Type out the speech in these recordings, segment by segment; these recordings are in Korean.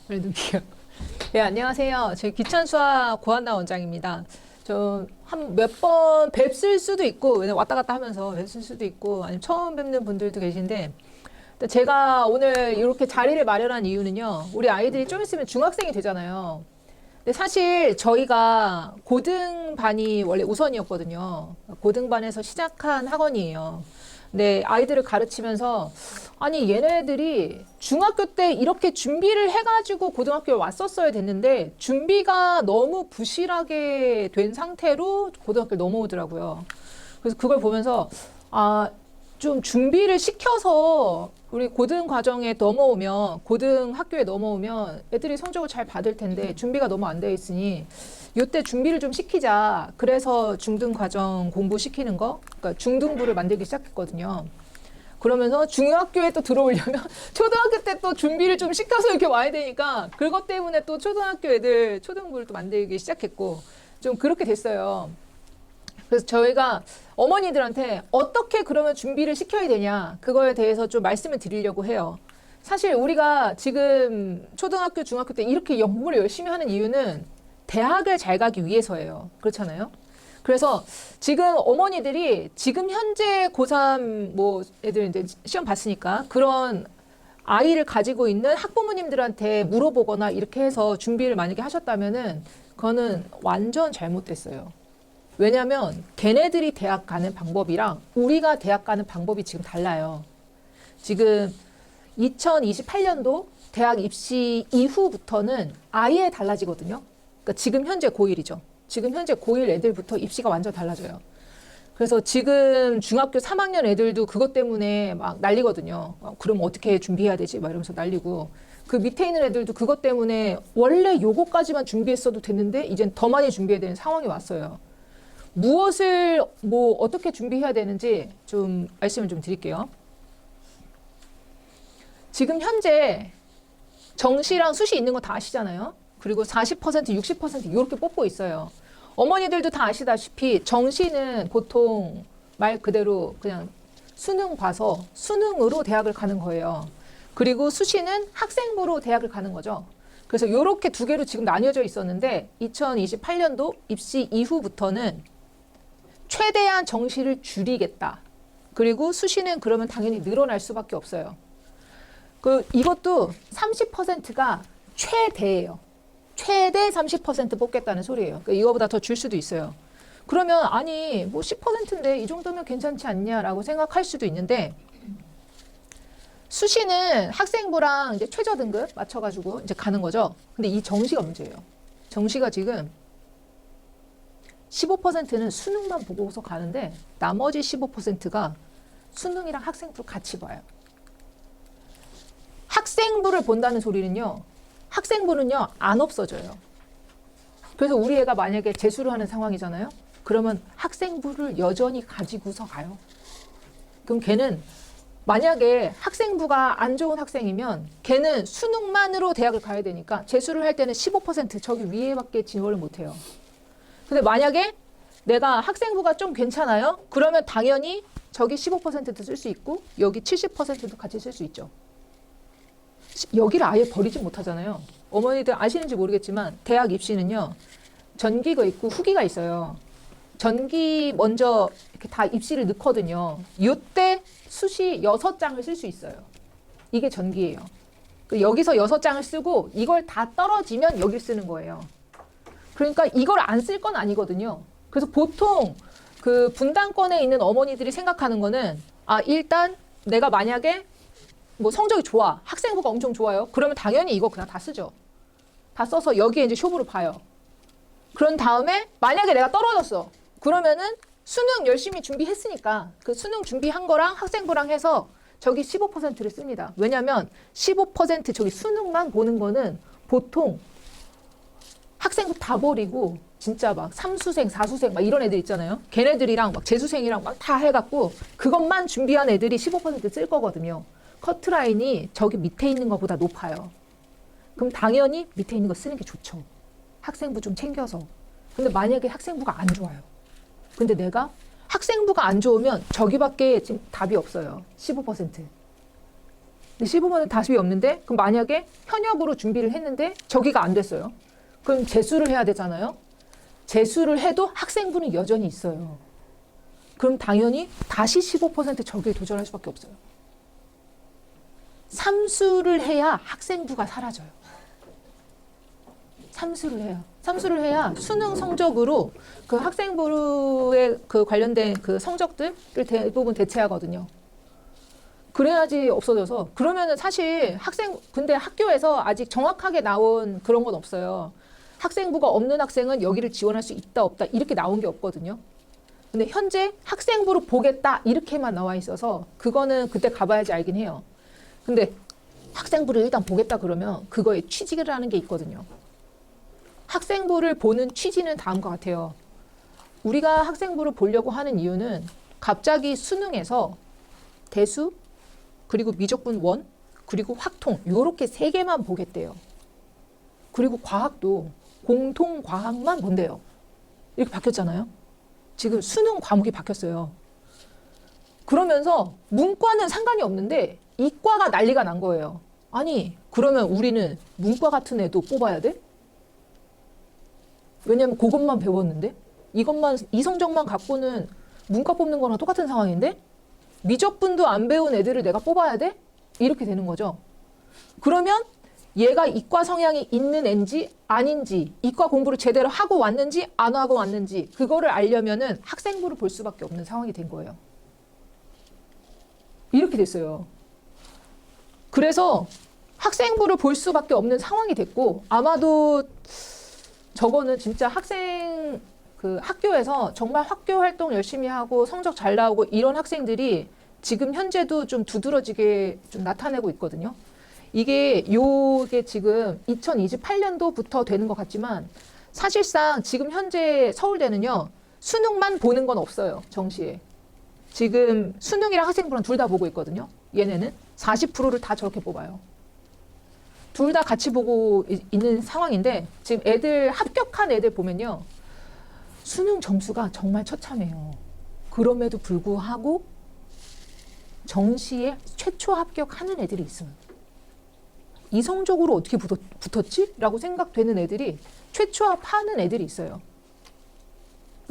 그래도 기억. 네, 안녕하세요. 제 귀천수학 고한나 원장입니다. 저 한 몇 번 뵙을 수도 있고, 왜냐면 왔다 갔다 하면서 뵙을 수도 있고, 아니면 처음 뵙는 분들도 계신데, 근데 제가 오늘 이렇게 자리를 마련한 이유는요, 우리 아이들이 좀 있으면 중학생이 되잖아요. 근데 사실 저희가 고등반이 원래 우선이었거든요. 고등반에서 시작한 학원이에요. 근데 아이들을 가르치면서 아니 얘네들이 중학교 때 이렇게 준비를 해가지고 고등학교에 왔었어야 됐는데 준비가 너무 부실하게 된 상태로 고등학교를 넘어오더라고요. 그래서 그걸 보면서 좀 준비를 시켜서 우리 고등 과정에 넘어오면 고등 학교에 넘어오면 애들이 성적을 잘 받을 텐데 준비가 너무 안 돼 있으니 이때 준비를 좀 시키자. 그래서 중등 과정 공부시키는 거, 그러니까 중등부를 만들기 시작했거든요. 그러면서 중학교에 또 들어오려면 초등학교 때 또 준비를 좀 시켜서 이렇게 와야 되니까 그것 때문에 또 초등학교 애들 초등부를 또 만들기 시작했고 좀 그렇게 됐어요. 그래서 저희가 어머니들한테 어떻게 그러면 준비를 시켜야 되냐 그거에 대해서 좀 말씀을 드리려고 해요. 사실 우리가 지금 초등학교, 중학교 때 이렇게 공부를 열심히 하는 이유는 대학을 잘 가기 위해서예요. 그렇잖아요? 그래서 지금 어머니들이 지금 현재 고3 뭐 애들 이제 시험 봤으니까 그런 아이를 가지고 있는 학부모님들한테 물어보거나 이렇게 해서 준비를 만약에 하셨다면은 그거는 완전 잘못됐어요. 왜냐면 걔네들이 대학 가는 방법이랑 우리가 대학 가는 방법이 지금 달라요. 지금 2028년도 대학 입시 이후부터는 아예 달라지거든요. 그러니까 지금 현재 고1이죠. 지금 현재 고1 애들부터 입시가 완전 달라져요. 그래서 지금 중학교 3학년 애들도 그것 때문에 막 난리거든요. 그럼 어떻게 준비해야 되지? 막 이러면서 난리고. 그 밑에 있는 애들도 그것 때문에 원래 요거까지만 준비했어도 됐는데 이젠 더 많이 준비해야 되는 상황이 왔어요. 무엇을 뭐 어떻게 준비해야 되는지 좀 말씀을 좀 드릴게요. 지금 현재 정시랑 수시 있는 거 다 아시잖아요. 그리고 40%, 60% 이렇게 뽑고 있어요. 어머니들도 다 아시다시피 정시는 보통 말 그대로 그냥 수능 봐서 수능으로 대학을 가는 거예요. 그리고 수시는 학생부로 대학을 가는 거죠. 그래서 이렇게 두 개로 지금 나뉘어져 있었는데 2028년도 입시 이후부터는 최대한 정시를 줄이겠다. 그리고 수시는 그러면 당연히 늘어날 수밖에 없어요. 이것도 30%가 최대예요. 최대 30% 뽑겠다는 소리예요. 그러니까 이거보다 더 줄 수도 있어요. 그러면 아니 뭐 10%인데 이 정도면 괜찮지 않냐라고 생각할 수도 있는데 수시는 학생부랑 이제 최저 등급 맞춰가지고 이제 가는 거죠. 근데 이 정시가 문제예요. 정시가 지금 15%는 수능만 보고서 가는데 나머지 15%가 수능이랑 학생부를 같이 봐요. 학생부를 본다는 소리는요. 학생부는요. 안 없어져요. 그래서 우리 애가 만약에 재수를 하는 상황이잖아요. 그러면 학생부를 여전히 가지고서 가요. 그럼 걔는 만약에 학생부가 안 좋은 학생이면 걔는 수능만으로 대학을 가야 되니까 재수를 할 때는 15% 저기 위에밖에 지원을 못해요. 근데 만약에 내가 학생부가 좀 괜찮아요? 그러면 당연히 저기 15%도 쓸 수 있고 여기 70%도 같이 쓸 수 있죠. 여기를 아예 버리지 못하잖아요. 어머니들 아시는지 모르겠지만 대학 입시는요. 전기가 있고 후기가 있어요. 전기 먼저 이렇게 다 입시를 넣거든요. 이때 수시 6장을 쓸 수 있어요. 이게 전기예요. 여기서 6장을 쓰고 이걸 다 떨어지면 여기 쓰는 거예요. 그러니까 이걸 안 쓸 건 아니거든요. 그래서 보통 그 분당권에 있는 어머니들이 생각하는 거는 일단 내가 만약에 뭐 성적이 좋아. 학생부가 엄청 좋아요. 그러면 당연히 이거 그냥 다 쓰죠. 다 써서 여기에 이제 쇼부를 봐요. 그런 다음에 만약에 내가 떨어졌어. 그러면은 수능 열심히 준비했으니까 그 수능 준비한 거랑 학생부랑 해서 저기 15%를 씁니다. 왜냐면 15% 저기 수능만 보는 거는 보통 학생부 다 버리고 진짜 막 3수생, 4수생 막 이런 애들 있잖아요. 걔네들이랑 막 재수생이랑 막 다 해갖고 그것만 준비한 애들이 15%쓸 거거든요. 커트라인이 저기 밑에 있는 것보다 높아요. 그럼 당연히 밑에 있는 거 쓰는 게 좋죠. 학생부 좀 챙겨서. 근데 만약에 학생부가 안 좋아요. 근데 내가 학생부가 안 좋으면 저기밖에 지금 답이 없어요. 15%. 근데 15% 답이 없는데 그럼 만약에 현역으로 준비를 했는데 저기가 안 됐어요. 그럼 재수를 해야 되잖아요. 재수를 해도 학생부는 여전히 있어요. 그럼 당연히 다시 15% 저기에 도전할 수밖에 없어요. 삼수를 해야 학생부가 사라져요. 삼수를 해야 수능 성적으로 그 학생부에 그 관련된 그 성적들을 대부분 대체하거든요. 그래야지 없어져서. 그러면은 사실 근데 학교에서 아직 정확하게 나온 그런 건 없어요. 학생부가 없는 학생은 여기를 지원할 수 있다 없다 이렇게 나온 게 없거든요. 근데 현재 학생부를 보겠다 이렇게만 나와 있어서 그거는 그때 가봐야지 알긴 해요. 근데 학생부를 일단 보겠다 그러면 그거에 취지라는 게 있거든요. 학생부를 보는 취지는 다음과 같아요. 우리가 학생부를 보려고 하는 이유는 갑자기 수능에서 대수, 그리고 미적분 원, 그리고 확통 이렇게 세 개만 보겠대요. 그리고 과학도 공통 과학만 본대요. 이렇게 바뀌었잖아요. 지금 수능 과목이 바뀌었어요. 그러면서 문과는 상관이 없는데 이과가 난리가 난 거예요. 아니 그러면 우리는 문과 같은 애도 뽑아야 돼? 왜냐면 그것만 배웠는데 이 성적만 갖고는 문과 뽑는 거랑 똑같은 상황인데 미적분도 안 배운 애들을 내가 뽑아야 돼? 이렇게 되는 거죠. 그러면 얘가 이과 성향이 있는 앤지 아닌지 이과 공부를 제대로 하고 왔는지 안 하고 왔는지 그거를 알려면은 학생부를 볼 수밖에 없는 상황이 된 거예요. 이렇게 됐어요. 그래서 학생부를 볼 수밖에 없는 상황이 됐고 아마도 저거는 진짜 학교에서 정말 학교 활동 열심히 하고 성적 잘 나오고 이런 학생들이 지금 현재도 좀 두드러지게 좀 나타내고 있거든요. 이게 지금 2028년도부터 되는 것 같지만 사실상 지금 현재 서울대는요, 수능만 보는 건 없어요, 정시에. 지금 수능이랑 학생부랑 둘 다 보고 있거든요. 얘네는 40%를 다 저렇게 뽑아요. 둘 다 같이 보고 있는 상황인데 지금 합격한 애들 보면요. 수능 점수가 정말 처참해요. 그럼에도 불구하고 정시에 최초 합격하는 애들이 있어요. 이성적으로 어떻게 붙었지? 라고 생각되는 애들이 최초 합하는 애들이 있어요.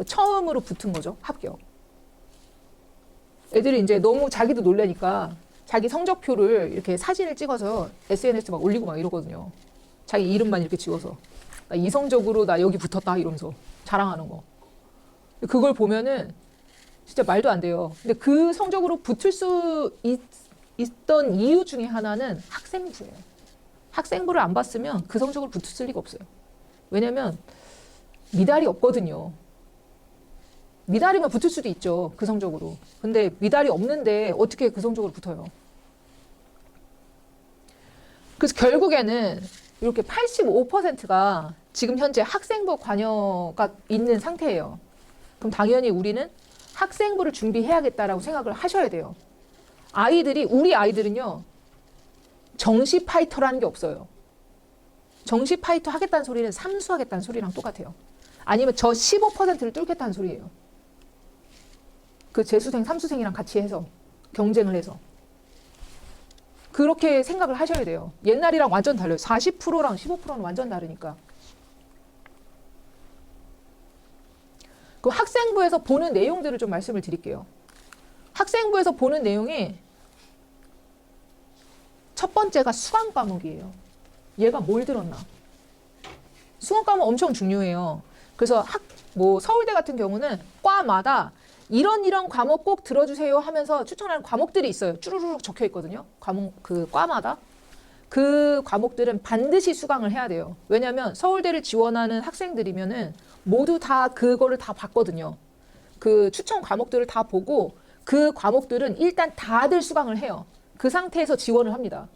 처음으로 붙은 거죠. 합격. 애들이 이제 너무 자기도 놀라니까 자기 성적표를 이렇게 사진을 찍어서 SNS에 막 올리고 막 이러거든요. 자기 이름만 이렇게 찍어서. 나 이성적으로 나 여기 붙었다 이러면서 자랑하는 거. 그걸 보면은 진짜 말도 안 돼요. 근데 그 성적으로 붙을 수 있던 이유 중에 하나는 학생부예요. 학생부를 안 봤으면 그 성적으로 붙을 리가 없어요. 왜냐면 미달이 없거든요. 미달이면 붙을 수도 있죠. 그 성적으로. 근데 미달이 없는데 어떻게 그 성적으로 붙어요? 그래서 결국에는 이렇게 85%가 지금 현재 학생부 관여가 있는 상태예요. 그럼 당연히 우리는 학생부를 준비해야겠다라고 생각을 하셔야 돼요. 우리 아이들은요, 정시 파이터라는 게 없어요. 정시 파이터 하겠다는 소리는 삼수하겠다는 소리랑 똑같아요. 아니면 저 15%를 뚫겠다는 소리예요. 그 재수생, 삼수생이랑 같이 해서 경쟁을 해서 그렇게 생각을 하셔야 돼요. 옛날이랑 완전 달라요. 40%랑 15%는 완전 다르니까. 그 학생부에서 보는 내용들을 좀 말씀을 드릴게요. 학생부에서 보는 내용이 첫 번째가 수강 과목이에요. 얘가 뭘 들었나? 수강 과목 엄청 중요해요. 그래서 서울대 같은 경우는 과마다 이런 과목 꼭 들어주세요 하면서 추천하는 과목들이 있어요. 쭈루룩 적혀 있거든요. 과마다. 그 과목들은 반드시 수강을 해야 돼요. 왜냐하면 서울대를 지원하는 학생들이면은 모두 다 그거를 다 봤거든요. 그 추천 과목들을 다 보고 그 과목들은 일단 다들 수강을 해요. 그 상태에서 지원을 합니다.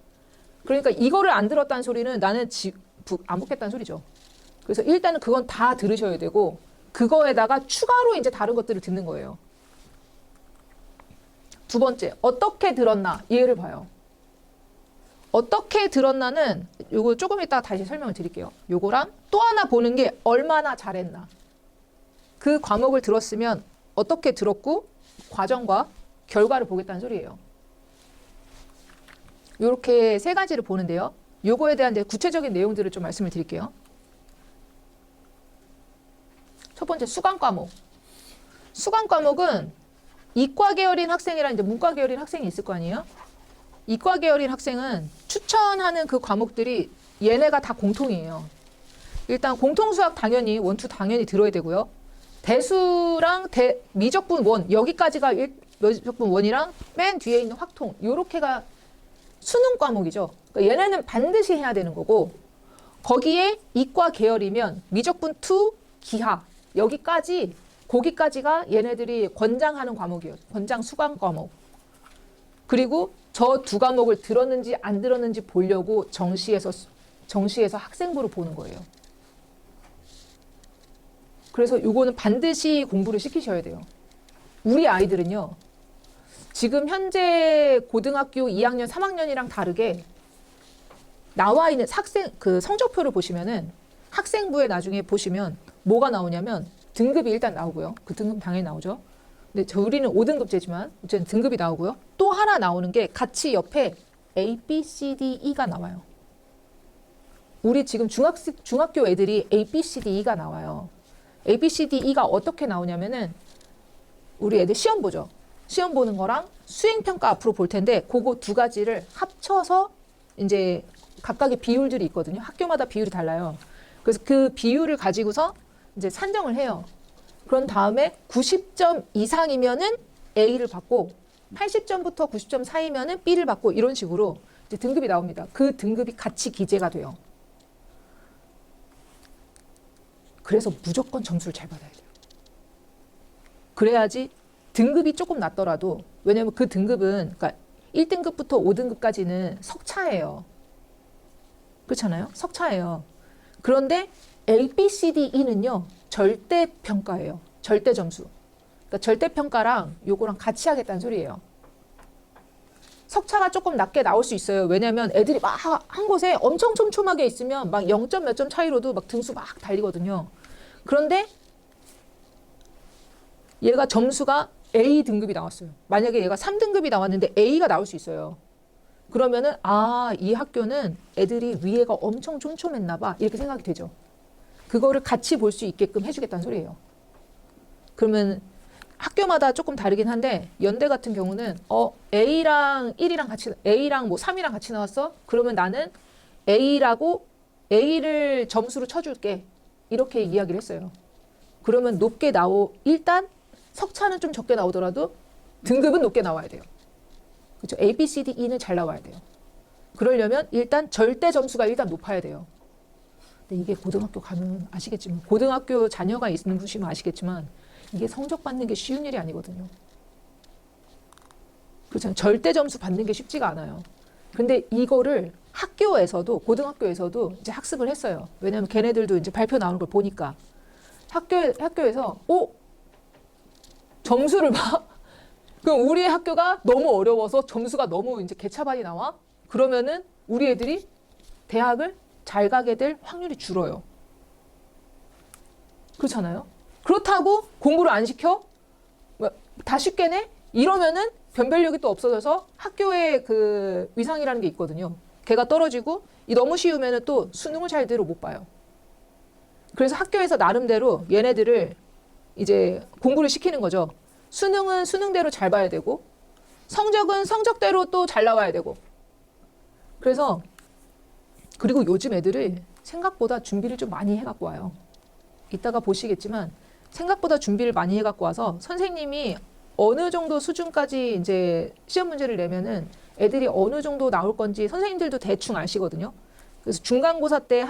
그러니까 이거를 안 들었다는 소리는 나는 안 붙겠다는 소리죠. 그래서 일단은 그건 다 들으셔야 되고 그거에다가 추가로 이제 다른 것들을 듣는 거예요. 두 번째, 어떻게 들었나 이해를 봐요. 어떻게 들었나는 요거 조금 이따 다시 설명을 드릴게요. 요거랑 또 하나 보는 게 얼마나 잘했나. 그 과목을 들었으면 어떻게 들었고 과정과 결과를 보겠다는 소리예요. 이렇게 세 가지를 보는데요. 요거에 대한 이제 구체적인 내용들을 좀 말씀을 드릴게요. 첫 번째 수강 과목. 수강 과목은 이과 계열인 학생이랑 이제 문과 계열인 학생이 있을 거 아니에요? 이과 계열인 학생은 추천하는 그 과목들이 얘네가 다 공통이에요. 일단 공통수학 당연히 원투 당연히 들어야 되고요. 대수랑 미적분 원 여기까지가 미적분 원이랑 맨 뒤에 있는 확통 요렇게가 수능 과목이죠. 그러니까 얘네는 반드시 해야 되는 거고 거기에 이과 계열이면 미적분 2 기하 거기까지가 얘네들이 권장하는 과목이에요. 권장 수강 과목. 그리고 저 두 과목을 들었는지 안 들었는지 보려고 정시에서 학생부를 보는 거예요. 그래서 요거는 반드시 공부를 시키셔야 돼요. 우리 아이들은요. 지금 현재 고등학교 2학년, 3학년이랑 다르게 나와 있는 그 성적표를 보시면은 학생부에 나중에 보시면 뭐가 나오냐면 등급이 일단 나오고요. 그 등급 당연히 나오죠. 근데 우리는 5등급제지만 어쨌든 등급이 나오고요. 또 하나 나오는 게 같이 옆에 A, B, C, D, E가 나와요. 우리 지금 중학교 애들이 A, B, C, D, E가 나와요. A, B, C, D, E가 어떻게 나오냐면은 우리 애들 시험 보죠. 시험 보는 거랑 수행평가 앞으로 볼 텐데 그거 두 가지를 합쳐서 이제 각각의 비율들이 있거든요. 학교마다 비율이 달라요. 그래서 그 비율을 가지고서 이제 산정을 해요. 그런 다음에 90점 이상이면은 A를 받고 80점부터 90점 사이면은 B를 받고 이런 식으로 이제 등급이 나옵니다. 그 등급이 같이 기재가 돼요. 그래서 무조건 점수를 잘 받아야 돼요. 그래야지 등급이 조금 낮더라도 왜냐면 그 등급은 그러니까 1등급부터 5등급까지는 석차예요. 그렇잖아요? 석차예요. 그런데 A, B, C, D, E는요. 절대평가예요. 절대점수. 그러니까 절대평가랑 요거랑 같이 하겠다는 소리예요. 석차가 조금 낮게 나올 수 있어요. 왜냐면 애들이 막 한 곳에 엄청 촘촘하게 있으면 막 0점 몇 점 차이로도 막 등수 막 달리거든요. 그런데 얘가 점수가 A 등급이 나왔어요. 만약에 얘가 3등급이 나왔는데 A가 나올 수 있어요. 그러면은 이 학교는 애들이 위에가 엄청 촘촘했나 봐. 이렇게 생각이 되죠. 그거를 같이 볼 수 있게끔 해주겠다는 소리예요. 그러면 학교마다 조금 다르긴 한데 연대 같은 경우는 A랑 1이랑 같이 A랑 뭐 3이랑 같이 나왔어? 그러면 나는 A를 점수로 쳐줄게. 이렇게 이야기를 했어요. 그러면 일단 석차는 좀 적게 나오더라도 등급은 높게 나와야 돼요. 그렇죠? A, B, C, D, E는 잘 나와야 돼요. 그러려면 일단 절대 점수가 일단 높아야 돼요. 근데 이게 고등학교 가면 아시겠지만 고등학교 자녀가 있으시면 아시겠지만 이게 성적 받는 게 쉬운 일이 아니거든요. 그렇죠? 절대 점수 받는 게 쉽지가 않아요. 근데 이거를 학교에서도 고등학교에서도 이제 학습을 했어요. 왜냐하면 걔네들도 이제 발표 나오는 걸 보니까 학교에서 점수를 봐. 그럼 우리 학교가 너무 어려워서 점수가 너무 이제 개차반이 나와? 그러면은 우리 애들이 대학을 잘 가게 될 확률이 줄어요. 그렇잖아요? 그렇다고 공부를 안 시켜? 다 쉽게 내? 이러면은 변별력이 또 없어져서 학교의 그 위상이라는 게 있거든요. 걔가 떨어지고 너무 쉬우면은 또 수능을 제대로 못 봐요. 그래서 학교에서 나름대로 얘네들을 이제 공부를 시키는 거죠. 수능은 수능대로 잘 봐야 되고 성적은 성적대로 또 잘 나와야 되고 그리고 요즘 애들이 생각보다 준비를 좀 많이 해갖고 와요. 이따가 보시겠지만 생각보다 준비를 많이 해갖고 와서 선생님이 어느 정도 수준까지 이제 시험 문제를 내면은 애들이 어느 정도 나올 건지 선생님들도 대충 아시거든요. 그래서 중간고사 때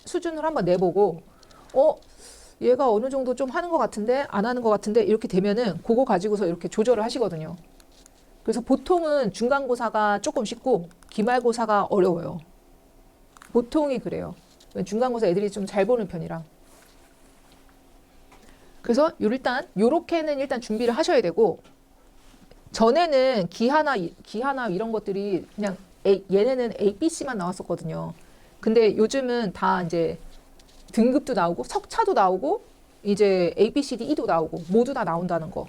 수준을 한번 내보고 얘가 어느 정도 좀 하는 것 같은데 안 하는 것 같은데 이렇게 되면은 그거 가지고서 이렇게 조절을 하시거든요. 그래서 보통은 중간고사가 조금 쉽고 기말고사가 어려워요. 보통이 그래요. 중간고사 애들이 좀 잘 보는 편이라. 그래서 요렇게는 일단 준비를 하셔야 되고 전에는 기하나 이런 것들이 그냥 얘네는 A, B, C만 나왔었거든요. 근데 요즘은 다 이제 등급도 나오고 석차도 나오고 이제 A, B, C, D, E도 나오고 모두 다 나온다는 거.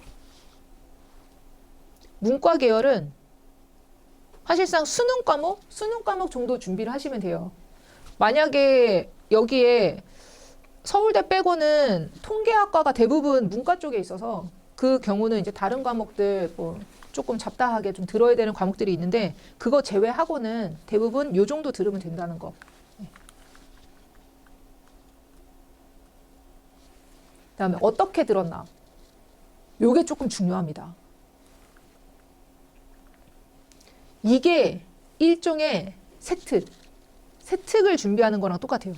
문과 계열은 사실상 수능 과목 정도 준비를 하시면 돼요. 만약에 여기에 서울대 빼고는 통계학과가 대부분 문과 쪽에 있어서 그 경우는 이제 다른 과목들 뭐 조금 잡다하게 좀 들어야 되는 과목들이 있는데 그거 제외하고는 대부분 요 정도 들으면 된다는 거. 그다음에 어떻게 들었나? 요게 조금 중요합니다. 이게 일종의 세특을 준비하는 거랑 똑같아요.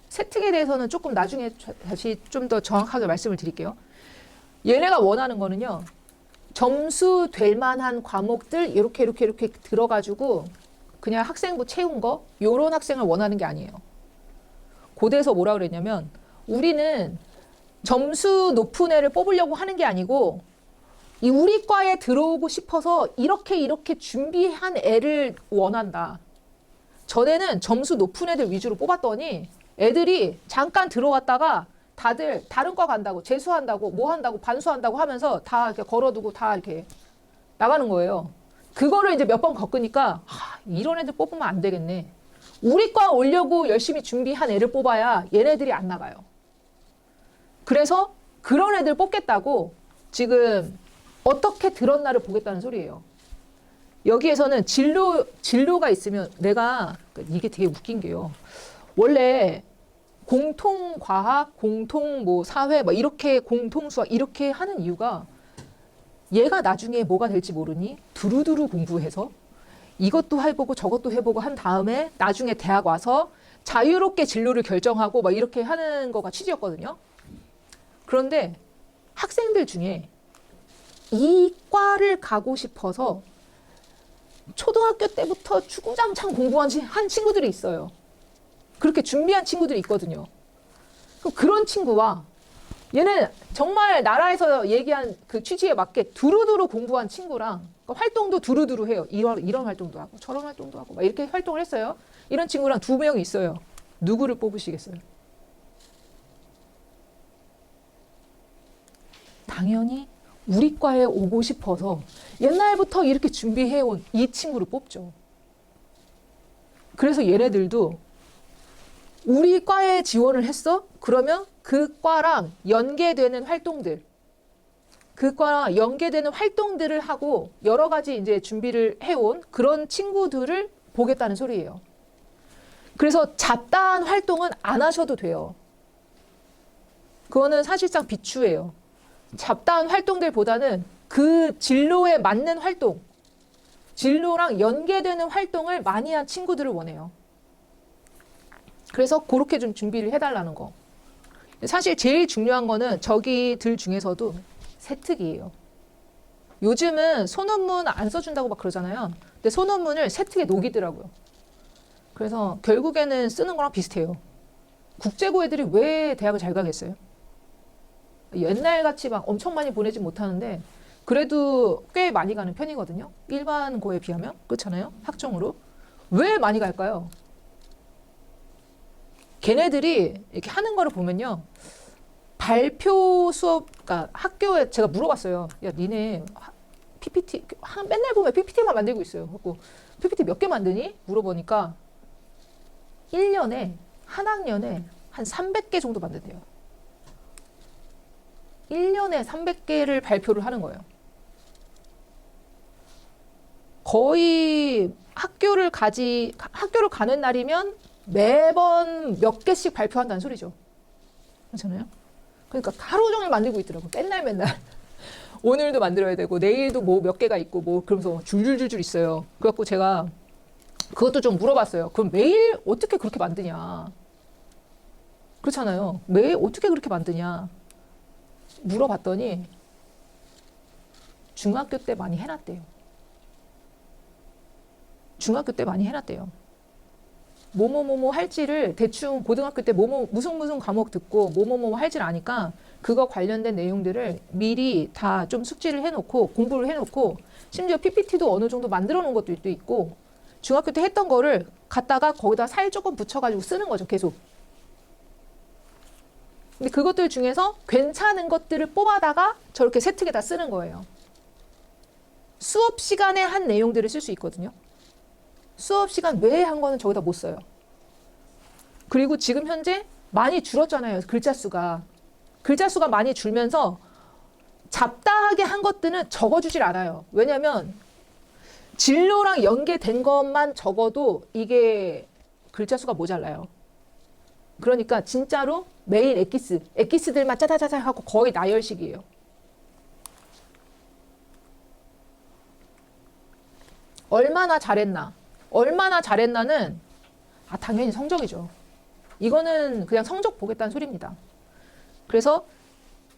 세특에 대해서는 조금 나중에 다시 좀 더 정확하게 말씀을 드릴게요. 얘네가 원하는 거는요. 점수 될 만한 과목들 이렇게 들어가지고 그냥 학생부 채운 거 요런 학생을 원하는 게 아니에요. 고대에서 뭐라 그랬냐면 우리는 점수 높은 애를 뽑으려고 하는 게 아니고 이 우리 과에 들어오고 싶어서 이렇게 준비한 애를 원한다. 전에는 점수 높은 애들 위주로 뽑았더니 애들이 잠깐 들어왔다가 다들 다른 과 간다고 재수한다고 뭐 한다고 반수한다고 하면서 다 이렇게 걸어두고 다 이렇게 나가는 거예요. 그거를 이제 몇 번 겪으니까 이런 애들 뽑으면 안 되겠네. 우리 과 오려고 열심히 준비한 애를 뽑아야 얘네들이 안 나가요. 그래서 그런 애들 뽑겠다고 지금 어떻게 들었나를 보겠다는 소리예요. 여기에서는 진로가 있으면 내가 이게 되게 웃긴 게요. 원래 공통과학, 사회 이렇게 공통수학 이렇게 하는 이유가 얘가 나중에 뭐가 될지 모르니 두루두루 공부해서 이것도 해보고 저것도 해보고 한 다음에 나중에 대학 와서 자유롭게 진로를 결정하고 이렇게 하는 거가 취지였거든요. 그런데 학생들 중에 이 과를 가고 싶어서 초등학교 때부터 주구장창 공부한 친구들이 있어요. 그렇게 준비한 친구들이 있거든요. 그럼 그런 친구와 얘는 정말 나라에서 얘기한 그 취지에 맞게 두루두루 공부한 친구랑 그러니까 활동도 두루두루 해요. 이런 활동도 하고 저런 활동도 하고 이렇게 활동을 했어요. 이런 친구랑 두 명이 있어요. 누구를 뽑으시겠어요? 당연히 우리 과에 오고 싶어서 옛날부터 이렇게 준비해온 이 친구를 뽑죠. 그래서 얘네들도 우리 과에 지원을 했어? 그러면 그 과랑 연계되는 활동들, 그 과랑 연계되는 활동들을 하고 여러 가지 이제 준비를 해온 그런 친구들을 보겠다는 소리예요. 그래서 잡다한 활동은 안 하셔도 돼요. 그거는 사실상 비추예요. 잡다한 활동들보다는 그 진로에 맞는 활동, 진로랑 연계되는 활동을 많이 한 친구들을 원해요. 그래서 그렇게 좀 준비를 해달라는 거. 사실 제일 중요한 거는 저기들 중에서도 세특이에요. 요즘은 소논문 안 써준다고 막 그러잖아요. 근데 소논문을 세특에 녹이더라고요. 그래서 결국에는 쓰는 거랑 비슷해요. 국제고 애들이 왜 대학을 잘 가겠어요? 옛날같이 막 엄청 많이 보내지 못하는데 그래도 꽤 많이 가는 편이거든요. 일반 고에 비하면. 그렇잖아요. 학종으로. 왜 많이 갈까요? 걔네들이 이렇게 하는 거를 보면요. 발표 수업, 그러니까 학교에 제가 물어봤어요. 야, 니네 PPT, 맨날 보면 PPT만 만들고 있어요. 그래서 PPT 몇 개 만드니? 물어보니까 1년에, 한 학년에 한 300개 정도 만든대요. 1년에 300개를 발표를 하는 거예요. 거의 학교를 가는 날이면 매번 몇 개씩 발표한다는 소리죠. 그렇잖아요? 그러니까 하루 종일 만들고 있더라고. 맨날. 오늘도 만들어야 되고, 내일도 뭐 몇 개가 있고, 그러면서 줄줄줄줄 있어요. 그래갖고 제가 그것도 좀 물어봤어요. 그럼 매일 어떻게 그렇게 만드냐? 그렇잖아요. 매일 어떻게 그렇게 만드냐? 물어봤더니 중학교 때 많이 해놨대요. 중학교 때 많이 해놨대요. 뭐뭐 할지를 대충 고등학교 때 무슨 과목 듣고 뭐뭐 할지를 아니까 그거 관련된 내용들을 미리 다 좀 숙지를 해놓고 공부를 해놓고 심지어 PPT도 어느 정도 만들어 놓은 것도 있고 중학교 때 했던 거를 갖다가 거기다 살 조금 붙여가지고 쓰는 거죠. 계속. 근데 그것들 중에서 괜찮은 것들을 뽑아다가 저렇게 세특에다 쓰는 거예요. 수업 시간에 한 내용들을 쓸 수 있거든요. 수업 시간 외에 한 거는 저기다 못 써요. 그리고 지금 현재 많이 줄었잖아요. 글자 수가. 글자 수가 많이 줄면서 잡다하게 한 것들은 적어주질 않아요. 왜냐하면 진로랑 연계된 것만 적어도 이게 글자 수가 모자라요. 그러니까 진짜로 매일 엑기스들만 짜자자자 하고 거의 나열식이에요. 얼마나 잘했나? 얼마나 잘했나는 당연히 성적이죠. 이거는 그냥 성적 보겠다는 소리입니다. 그래서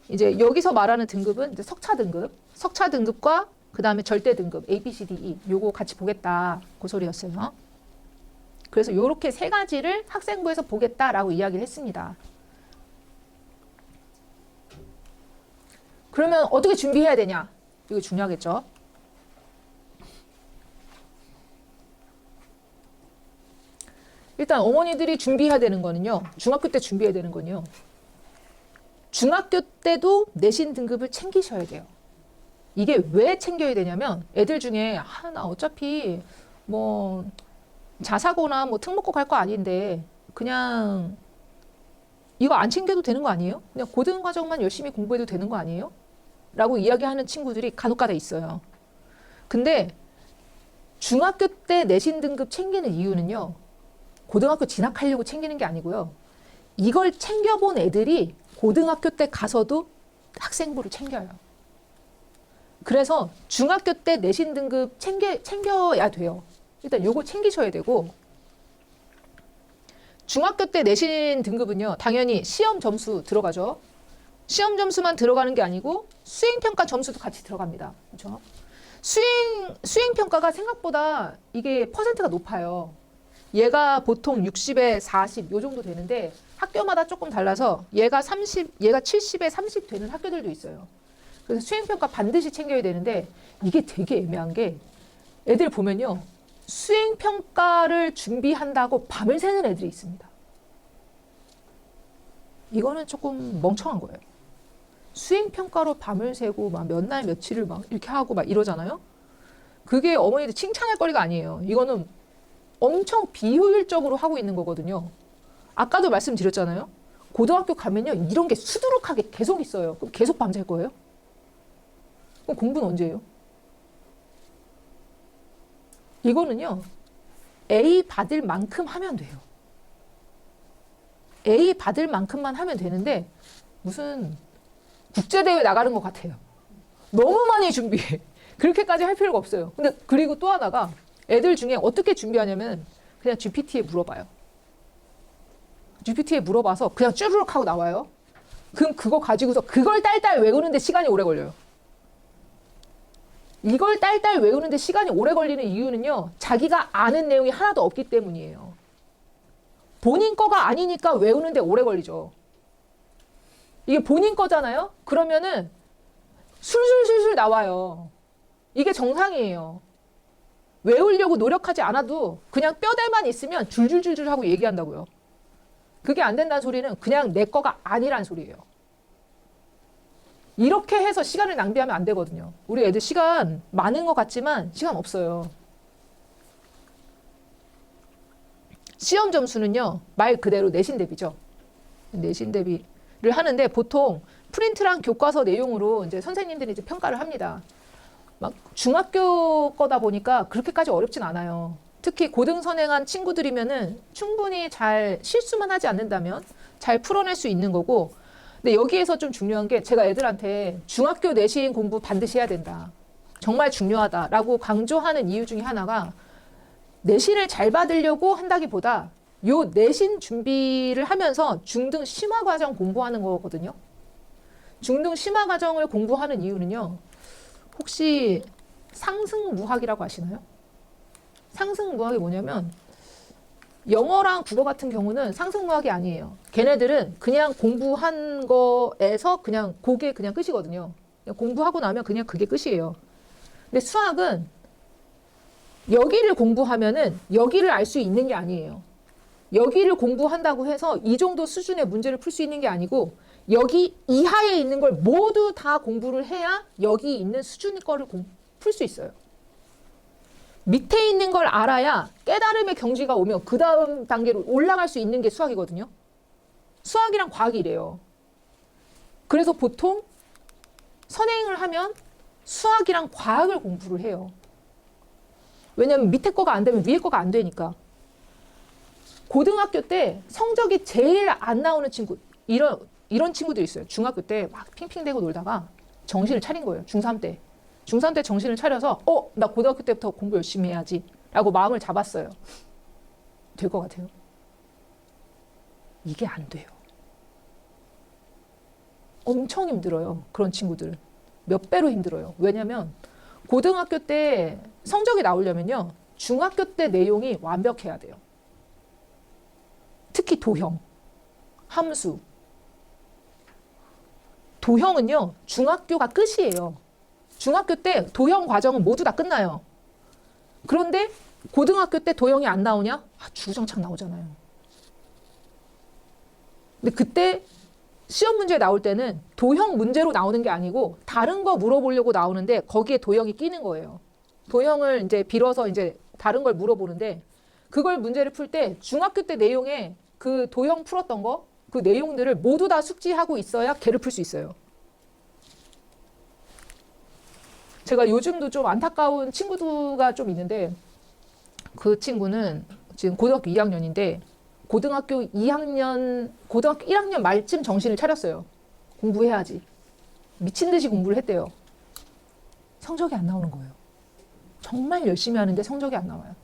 이제 여기서 말하는 등급은 이제 석차 등급, 석차 등급과 그 다음에 절대 등급 A, B, C, D, E 요거 같이 보겠다 그 소리였어요. 그래서 요렇게 세 가지를 학생부에서 보겠다라고 이야기를 했습니다. 그러면 어떻게 준비해야 되냐? 이거 중요하겠죠. 일단 어머니들이 준비해야 되는 거는요. 중학교 때 준비해야 되는 거는요. 중학교 때도 내신 등급을 챙기셔야 돼요. 이게 왜 챙겨야 되냐면 애들 중에 나 어차피 뭐 자사고나 뭐 특목고 갈 거 아닌데 그냥 이거 안 챙겨도 되는 거 아니에요? 그냥 고등과정만 열심히 공부해도 되는 거 아니에요? 라고 이야기하는 친구들이 간혹가다 있어요. 근데 중학교 때 내신 등급 챙기는 이유는요. 고등학교 진학하려고 챙기는 게 아니고요. 이걸 챙겨본 애들이 고등학교 때 가서도 학생부를 챙겨요. 그래서 중학교 때 내신 등급 챙겨야 돼요. 일단 요거 챙기셔야 되고 중학교 때 내신 등급은요. 당연히 시험 점수 들어가죠. 시험 점수만 들어가는 게 아니고 수행평가 점수도 같이 들어갑니다. 그렇죠? 수행평가가 생각보다 이게 퍼센트가 높아요. 얘가 보통 60에 40 요 정도 되는데 학교마다 조금 달라서 얘가 70에 30 되는 학교들도 있어요. 그래서 수행평가 반드시 챙겨야 되는데 이게 되게 애매한 게 애들 보면요. 수행평가를 준비한다고 밤을 새는 애들이 있습니다. 이거는 조금 멍청한 거예요. 수행평가로 밤을 새고 막 몇 날 며칠을 막 이렇게 하고 막 이러잖아요. 그게 어머니들 칭찬할 거리가 아니에요. 이거는 엄청 비효율적으로 하고 있는 거거든요. 아까도 말씀드렸잖아요. 고등학교 가면요. 이런 게 수두룩하게 계속 있어요. 그럼 계속 밤샐 거예요? 그럼 공부는 언제 해요? 이거는요. A 받을 만큼 하면 돼요. A 받을 만큼만 하면 되는데 무슨 국제대회 나가는 것 같아요. 너무 많이 준비해. 그렇게까지 할 필요가 없어요. 근데 그리고 또 하나가 애들 중에 어떻게 준비하냐면 그냥 GPT에 물어봐요. GPT에 물어봐서 그냥 쭈르륵 하고 나와요. 그럼 그거 가지고서 그걸 딸딸 외우는데 시간이 오래 걸려요. 이걸 딸딸 외우는데 시간이 오래 걸리는 이유는요. 자기가 아는 내용이 하나도 없기 때문이에요. 본인 거가 아니니까 외우는데 오래 걸리죠. 이게 본인 거잖아요. 그러면은 술술술술 나와요. 이게 정상이에요. 외우려고 노력하지 않아도 그냥 뼈대만 있으면 줄줄줄줄 하고 얘기한다고요. 그게 안 된다는 소리는 그냥 내 거가 아니란 소리예요. 이렇게 해서 시간을 낭비하면 안 되거든요. 우리 애들 시간 많은 것 같지만 시간 없어요. 시험 점수는요. 말 그대로 내신 대비죠. 내신 대비를 하는데 보통 프린트랑 교과서 내용으로 이제 선생님들이 이제 평가를 합니다. 막 중학교 거다 보니까 그렇게까지 어렵진 않아요. 특히 고등 선행한 친구들이면은 충분히 잘 실수만 하지 않는다면 잘 풀어낼 수 있는 거고. 근데 여기에서 좀 중요한 게 제가 애들한테 중학교 내신 공부 반드시 해야 된다. 정말 중요하다라고 강조하는 이유 중에 하나가 내신을 잘 받으려고 한다기보다 요 내신 준비를 하면서 중등 심화 과정 공부하는 거거든요. 중등 심화 과정을 공부하는 이유는요. 혹시 상승무학이라고 아시나요? 상승무학이 뭐냐면 영어랑 국어 같은 경우는 상승무학이 아니에요. 걔네들은 그냥 공부한 거에서 그냥 그게 그냥 끝이거든요. 그냥 공부하고 나면 그냥 그게 끝이에요. 근데 수학은 여기를 공부하면은 여기를 알 수 있는 게 아니에요. 여기를 공부한다고 해서 이 정도 수준의 문제를 풀 수 있는 게 아니고 여기 이하에 있는 걸 모두 다 공부를 해야 여기 있는 수준의 거를 풀 수 있어요. 밑에 있는 걸 알아야 깨달음의 경지가 오면 그 다음 단계로 올라갈 수 있는 게 수학이거든요. 수학이랑 과학이 이래요. 그래서 보통 선행을 하면 수학이랑 과학을 공부를 해요. 왜냐면 밑에 거가 안 되면 위에 거가 안 되니까. 고등학교 때 성적이 제일 안 나오는 친구, 이런 친구들이 있어요. 중학교 때 막 핑핑대고 놀다가 정신을 차린 거예요. 중3 때. 중3 때 정신을 차려서 나 고등학교 때부터 공부 열심히 해야지 라고 마음을 잡았어요. 될 것 같아요? 이게 안 돼요. 엄청 힘들어요. 그런 친구들은. 몇 배로 힘들어요. 왜냐면 고등학교 때 성적이 나오려면요. 중학교 때 내용이 완벽해야 돼요. 특히 도형, 함수. 도형은요. 중학교가 끝이에요. 중학교 때 도형 과정은 모두 다 끝나요. 그런데 고등학교 때 도형이 안 나오냐? 주구장창 나오잖아요. 근데 그때 시험 문제 나올 때는 도형 문제로 나오는 게 아니고 다른 거 물어보려고 나오는데 거기에 도형이 끼는 거예요. 도형을 이제 빌어서 이제 다른 걸 물어보는데 그걸 문제를 풀 때 중학교 때 내용에 그 도형 풀었던 거, 그 내용들을 모두 다 숙지하고 있어야 걔를 풀 수 있어요. 제가 요즘도 좀 안타까운 친구가 좀 있는데 그 친구는 지금 고등학교 2학년인데 고등학교 1학년 말쯤 정신을 차렸어요. 공부해야지. 미친 듯이 공부를 했대요. 성적이 안 나오는 거예요. 정말 열심히 하는데 성적이 안 나와요.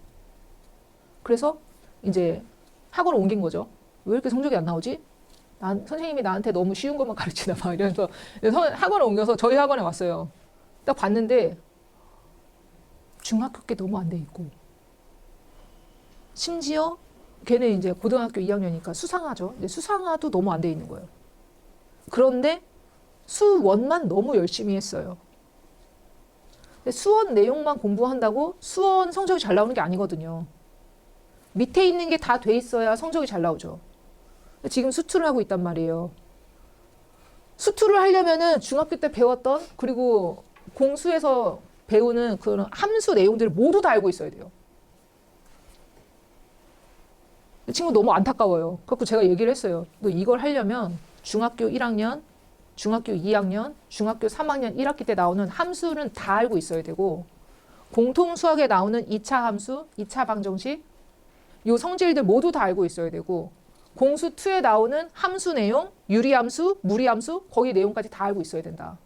그래서 이제 학원을 옮긴 거죠. 왜 이렇게 성적이 안 나오지? 선생님이 나한테 너무 쉬운 것만 가르치나 봐. 이러면서 학원을 옮겨서 저희 학원에 왔어요. 딱 봤는데 중학교 게 너무 안 돼 있고 심지어 걔는 이제 고등학교 2학년이니까 수상하죠. 근데 수상화도 너무 안 돼 있는 거예요. 그런데 수원만 너무 열심히 했어요. 근데 수원 내용만 공부한다고 수원 성적이 잘 나오는 게 아니거든요. 밑에 있는 게 다 돼 있어야 성적이 잘 나오죠. 지금 수투를 하고 있단 말이에요. 수투를 하려면은 중학교 때 배웠던 그리고 공수에서 배우는 그런 함수 내용들을 모두 다 알고 있어야 돼요. 이 친구 너무 안타까워요. 그래서 제가 얘기를 했어요. 너 이걸 하려면 중학교 1학년, 중학교 2학년, 중학교 3학년 1학기 때 나오는 함수는 다 알고 있어야 되고 공통수학에 나오는 2차 함수, 2차 방정식 요 성질들 모두 다 알고 있어야 되고 공수2에 나오는 함수 내용, 유리함수, 무리함수 거기 내용까지 다 알고 있어야 된다.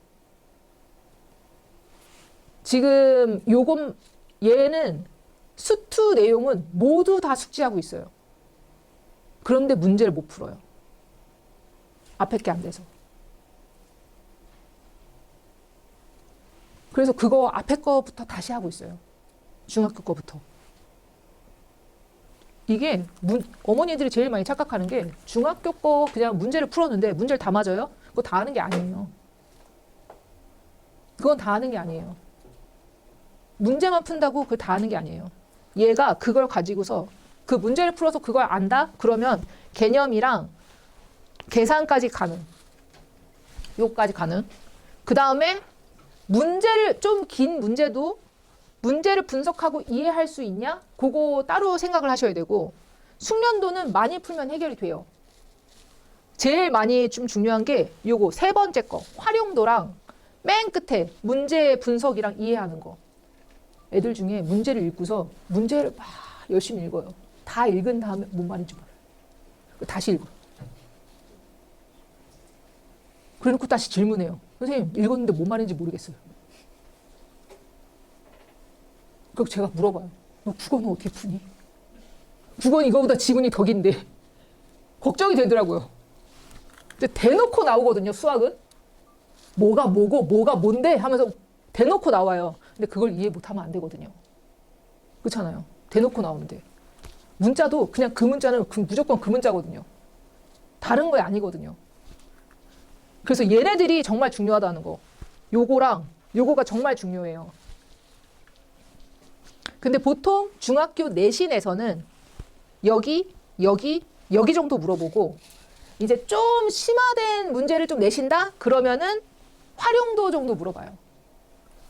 지금 얘는 수2 내용은 모두 다 숙지하고 있어요. 그런데 문제를 못 풀어요. 앞에 게 안 돼서. 그래서 그거 앞에 거부터 다시 하고 있어요. 중학교 거부터. 이게 어머니들이 제일 많이 착각하는 게 중학교 거 그냥 문제를 풀었는데 문제를 다 맞아요? 그거 다 하는 게 아니에요. 그건 다 하는 게 아니에요. 문제만 푼다고 그걸 다 하는 게 아니에요. 얘가 그걸 가지고서 그 문제를 풀어서 그걸 안다? 그러면 개념이랑 계산까지 가는. 요까지 가는. 그 다음에 문제를 좀 긴 문제도 문제를 분석하고 이해할 수 있냐? 그거 따로 생각을 하셔야 되고 숙련도는 많이 풀면 해결이 돼요. 제일 많이 좀 중요한 게 요거 세 번째 거 활용도랑 맨 끝에 문제 분석이랑 이해하는 거. 애들 중에 문제를 읽고서 문제를 막 열심히 읽어요. 다 읽은 다음에 뭔 말인지 몰라요. 다시 읽어. 그래놓고 다시 질문해요. 선생님 읽었는데 뭔 말인지 모르겠어요. 그래서 제가 물어봐요. 너 국어는 어떻게 푸니? 국어는 이거보다 지문이 더 긴데. 걱정이 되더라고요. 근데 대놓고 나오거든요, 수학은. 뭐가 뭐고 뭐가 뭔데 하면서 대놓고 나와요. 근데 그걸 이해 못하면 안 되거든요. 그렇잖아요. 대놓고 나오는데. 문자도 그냥 그 문자는 무조건 그 문자거든요. 다른 거 아니거든요. 그래서 얘네들이 정말 중요하다는 거. 요거랑 요거가 정말 중요해요. 근데 보통 중학교 내신에서는 여기 정도 물어보고 이제 좀 심화된 문제를 좀 내신다? 그러면은 활용도 정도 물어봐요.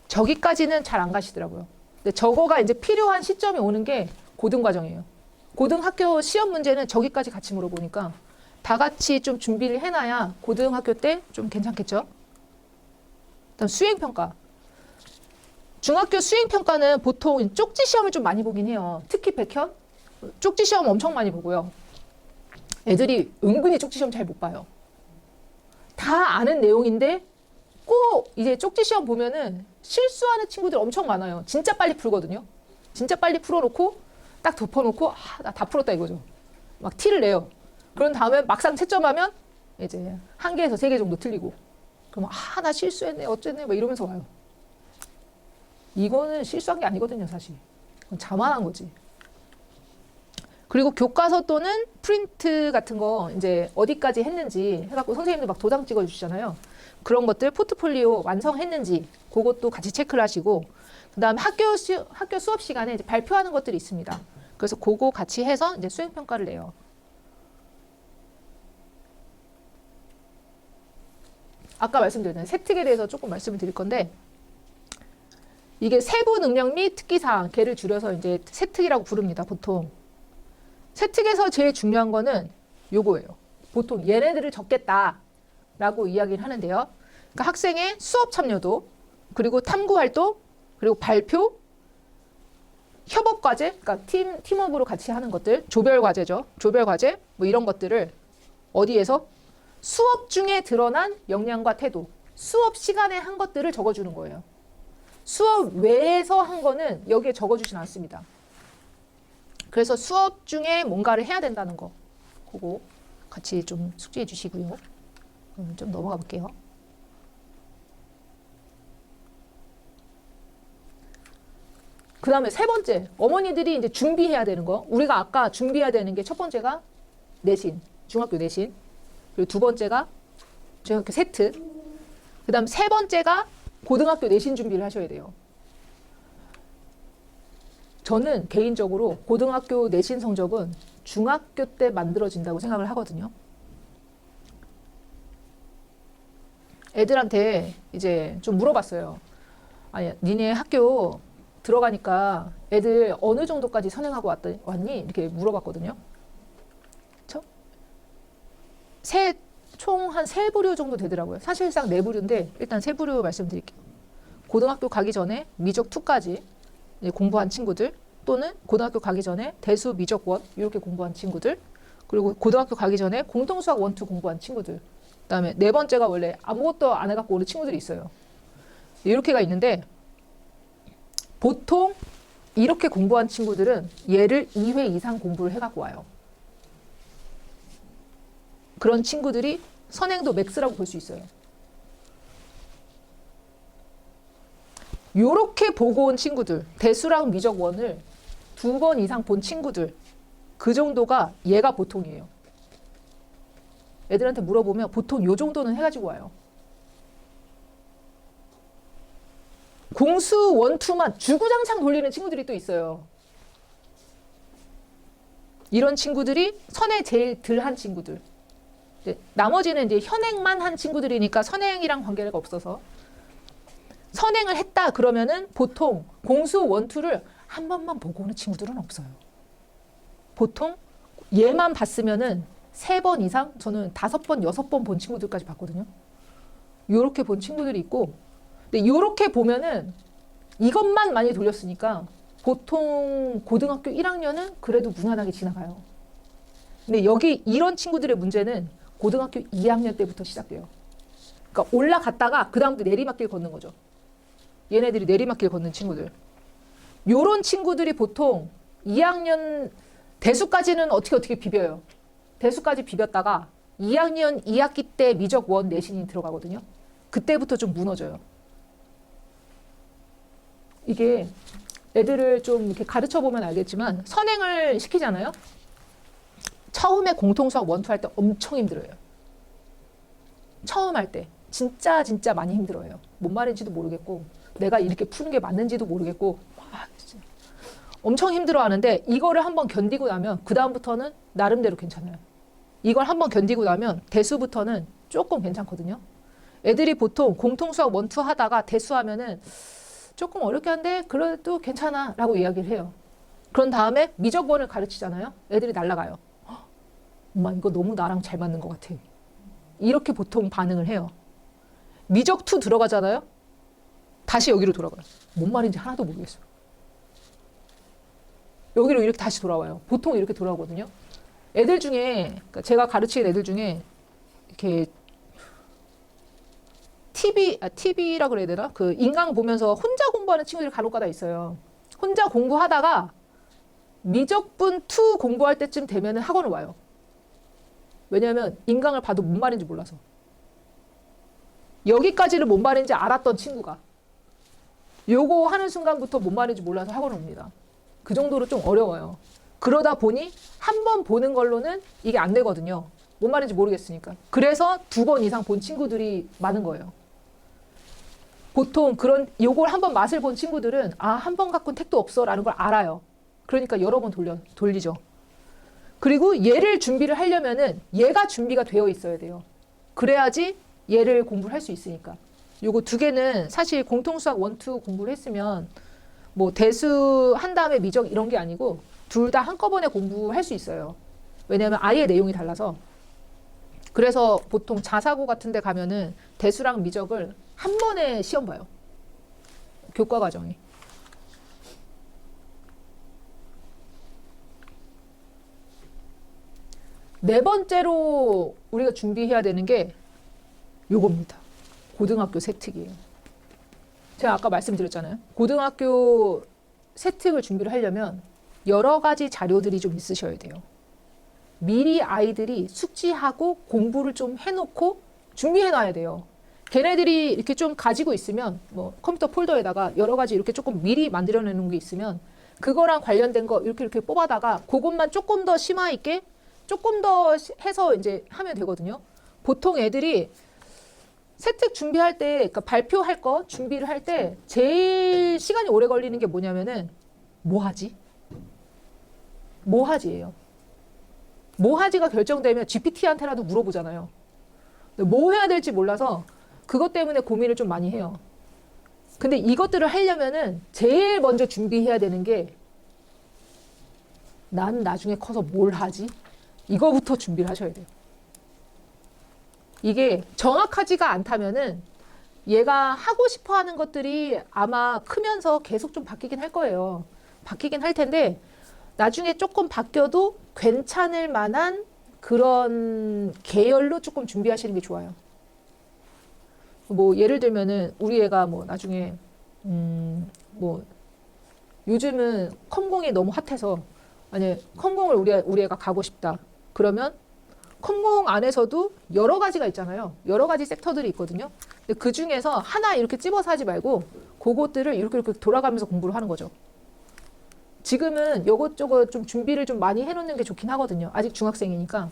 저기까지는 잘 안 가시더라고요. 근데 저거가 이제 필요한 시점이 오는 게 고등과정이에요. 고등학교 시험 문제는 저기까지 같이 물어보니까 다 같이 좀 준비를 해놔야 고등학교 때 좀 괜찮겠죠? 그다음 수행평가. 중학교 수행평가는 보통 쪽지 시험을 좀 많이 보긴 해요. 특히 백현. 쪽지 시험 엄청 많이 보고요. 애들이 은근히 쪽지 시험 잘 못 봐요. 다 아는 내용인데 꼭 이제 쪽지 시험 보면은 실수하는 친구들 엄청 많아요. 진짜 빨리 풀거든요. 진짜 빨리 풀어놓고 딱 덮어놓고 나 다 풀었다 이거죠. 막 티를 내요. 그런 다음에 막상 채점하면 이제 1개에서 3개 정도 틀리고 그럼 나 실수했네 어쨌네 막 이러면서 와요. 이거는 실수한 게 아니거든요 사실. 그건 자만한 거지. 그리고 교과서 또는 프린트 같은 거 이제 어디까지 했는지 해갖고 선생님들 막 도장 찍어주시잖아요. 그런 것들 포트폴리오 완성했는지 그것도 같이 체크를 하시고 그 다음에 학교 수업 시간에 이제 발표하는 것들이 있습니다. 그래서 그거 같이 해서 이제 수행평가를 내요. 아까 말씀드린 세특에 대해서 조금 말씀을 드릴 건데 이게 세부 능력 및 특기사항 걔를 줄여서 이제 세특이라고 부릅니다. 보통 세특에서 제일 중요한 거는 요거예요. 보통 얘네들을 적겠다라고 이야기를 하는데요. 그러니까 학생의 수업 참여도 그리고 탐구 활동 그리고 발표 협업 과제, 그러니까 팀업으로 같이 하는 것들, 조별 과제죠. 조별 과제, 뭐 이런 것들을 어디에서? 수업 중에 드러난 역량과 태도, 수업 시간에 한 것들을 적어주는 거예요. 수업 외에서 한 거는 여기에 적어주진 않습니다. 그래서 수업 중에 뭔가를 해야 된다는 거, 그거 같이 좀 숙지해 주시고요. 좀 넘어가 볼게요. 그 다음에 3번째, 어머니들이 이제 준비해야 되는 거. 우리가 아까 준비해야 되는 게 첫 번째가 내신, 중학교 내신. 그리고 2번째가 중학교 세트. 그 다음 3번째가 고등학교 내신 준비를 하셔야 돼요. 저는 개인적으로 고등학교 내신 성적은 중학교 때 만들어진다고 생각을 하거든요. 애들한테 이제 좀 물어봤어요. 아니, 니네 학교 들어가니까 애들 어느 정도까지 선행하고 왔니? 이렇게 물어봤거든요. 그쵸? 총 한 3부류 정도 되더라고요. 사실상 4부류인데 일단 3부류 말씀드릴게요. 고등학교 가기 전에 미적 2까지 공부한 친구들 또는 고등학교 가기 전에 대수 미적 1 이렇게 공부한 친구들 그리고 고등학교 가기 전에 공통수학 1, 2 공부한 친구들 그 다음에 4번째가 원래 아무것도 안 해갖고 오는 친구들이 있어요. 이렇게가 있는데 보통 이렇게 공부한 친구들은 얘를 2회 이상 공부를 해갖고 와요. 그런 친구들이 선행도 맥스라고 볼 수 있어요. 요렇게 보고 온 친구들, 대수랑 미적 1을 2번 이상 본 친구들, 그 정도가 얘가 보통이에요. 애들한테 물어보면 보통 요 정도는 해가지고 와요. 공수 1, 2만 주구장창 돌리는 친구들이 또 있어요. 이런 친구들이 선행 제일 덜한 친구들. 나머지는 이제 현행만 한 친구들이니까 선행이랑 관계가 없어서 선행을 했다 그러면은 보통 공수 1, 2를 한 번만 보고 오는 친구들은 없어요. 보통 얘만 봤으면은 3번 이상, 저는 5번, 6번 본 친구들까지 봤거든요. 요렇게 본 친구들이 있고, 근데 요렇게 보면은 이것만 많이 돌렸으니까 보통 고등학교 1학년은 그래도 무난하게 지나가요. 근데 여기 이런 친구들의 문제는 고등학교 2학년 때부터 시작돼요. 그러니까 올라갔다가 그 다음부터 내리막길 걷는 거죠. 얘네들이 내리막길 걷는 친구들. 요런 친구들이 보통 2학년 대수까지는 어떻게 비벼요. 대수까지 비볐다가 2학년 2학기 때 미적 1 내신이 들어가거든요. 그때부터 좀 무너져요. 이게 애들을 좀 이렇게 가르쳐 보면 알겠지만 선행을 시키잖아요. 처음에 공통수학 1, 2 할 때 엄청 힘들어요. 처음 할 때 진짜 많이 힘들어요. 뭔 말인지도 모르겠고 내가 이렇게 푸는 게 맞는지도 모르겠고 엄청 힘들어 하는데 이거를 한번 견디고 나면 그 다음부터는 나름대로 괜찮아요. 이걸 한번 견디고 나면 대수부터는 조금 괜찮거든요. 애들이 보통 공통수학 1, 2 하다가 대수하면은 조금 어렵게 한데 그래도 괜찮아 라고 이야기를 해요. 그런 다음에 미적원을 가르치잖아요. 애들이 날아가요. 엄마 이거 너무 나랑 잘 맞는 것 같아. 이렇게 보통 반응을 해요. 미적2 들어가잖아요. 다시 여기로 돌아가요. 뭔 말인지 하나도 모르겠어요. 여기로 이렇게 다시 돌아와요. 보통 이렇게 돌아오거든요. 애들 중에, 그러니까 제가 가르치는 애들 중에 이렇게 TV라 그래야 되나? 그 인강 보면서 혼자 공부하는 친구들이 간혹가다 있어요. 혼자 공부하다가 미적분 2 공부할 때쯤 되면 학원을 와요. 왜냐하면 인강을 봐도 뭔 말인지 몰라서. 여기까지는 뭔 말인지 알았던 친구가 요거 하는 순간부터 뭔 말인지 몰라서 학원을 옵니다. 그 정도로 좀 어려워요. 그러다 보니 한 번 보는 걸로는 이게 안 되거든요. 뭔 말인지 모르겠으니까. 그래서 2번 이상 본 친구들이 많은 거예요. 보통 그런 요걸 한번 맛을 본 친구들은 아, 한 번 갖고는 택도 없어 라는 걸 알아요. 그러니까 여러 번 돌리죠. 그리고 얘를 준비를 하려면은 얘가 준비가 되어 있어야 돼요. 그래야지 얘를 공부를 할 수 있으니까. 요거 2개는 사실 공통수학 1, 2 공부를 했으면 뭐 대수 한 다음에 미적 이런 게 아니고 둘 다 한꺼번에 공부할 수 있어요. 왜냐하면 아예 내용이 달라서. 그래서 보통 자사고 같은 데 가면은 대수랑 미적을 한 번에 시험 봐요. 교과 과정이. 네 번째로 우리가 준비해야 되는 게 요겁니다. 고등학교 세특이에요. 제가 아까 말씀드렸잖아요. 고등학교 세특을 준비를 하려면 여러 가지 자료들이 좀 있으셔야 돼요. 미리 아이들이 숙지하고 공부를 좀 해놓고 준비해놔야 돼요. 걔네들이 이렇게 좀 가지고 있으면 뭐 컴퓨터 폴더에다가 여러 가지 이렇게 조금 미리 만들어내는 게 있으면 그거랑 관련된 거 이렇게 뽑아다가 그것만 조금 더 심화 있게 조금 더 해서 이제 하면 되거든요. 보통 애들이 세특 준비할 때, 그러니까 발표할 거 준비를 할 때 제일 시간이 오래 걸리는 게 뭐냐면은 뭐 하지? 뭐 하지예요. 뭐 하지가 결정되면 GPT한테라도 물어보잖아요. 뭐 해야 될지 몰라서 그것 때문에 고민을 좀 많이 해요. 근데 이것들을 하려면은 제일 먼저 준비해야 되는 게 난 나중에 커서 뭘 하지? 이거부터 준비를 하셔야 돼요. 이게 정확하지가 않다면은 얘가 하고 싶어 하는 것들이 아마 크면서 계속 좀 바뀌긴 할 거예요. 바뀌긴 할 텐데 나중에 조금 바뀌어도 괜찮을 만한 그런 계열로 조금 준비하시는 게 좋아요. 뭐 예를 들면은 우리 애가 뭐 나중에 뭐 요즘은 컴공이 너무 핫해서 만약에 컴공을 우리 애가 가고 싶다. 그러면 컴공 안에서도 여러 가지가 있잖아요. 여러 가지 섹터들이 있거든요. 근데 그 중에서 하나 이렇게 찝어서 하지 말고 그것들을 이렇게 돌아가면서 공부를 하는 거죠. 지금은 이것저것 좀 준비를 좀 많이 해놓는 게 좋긴 하거든요. 아직 중학생이니까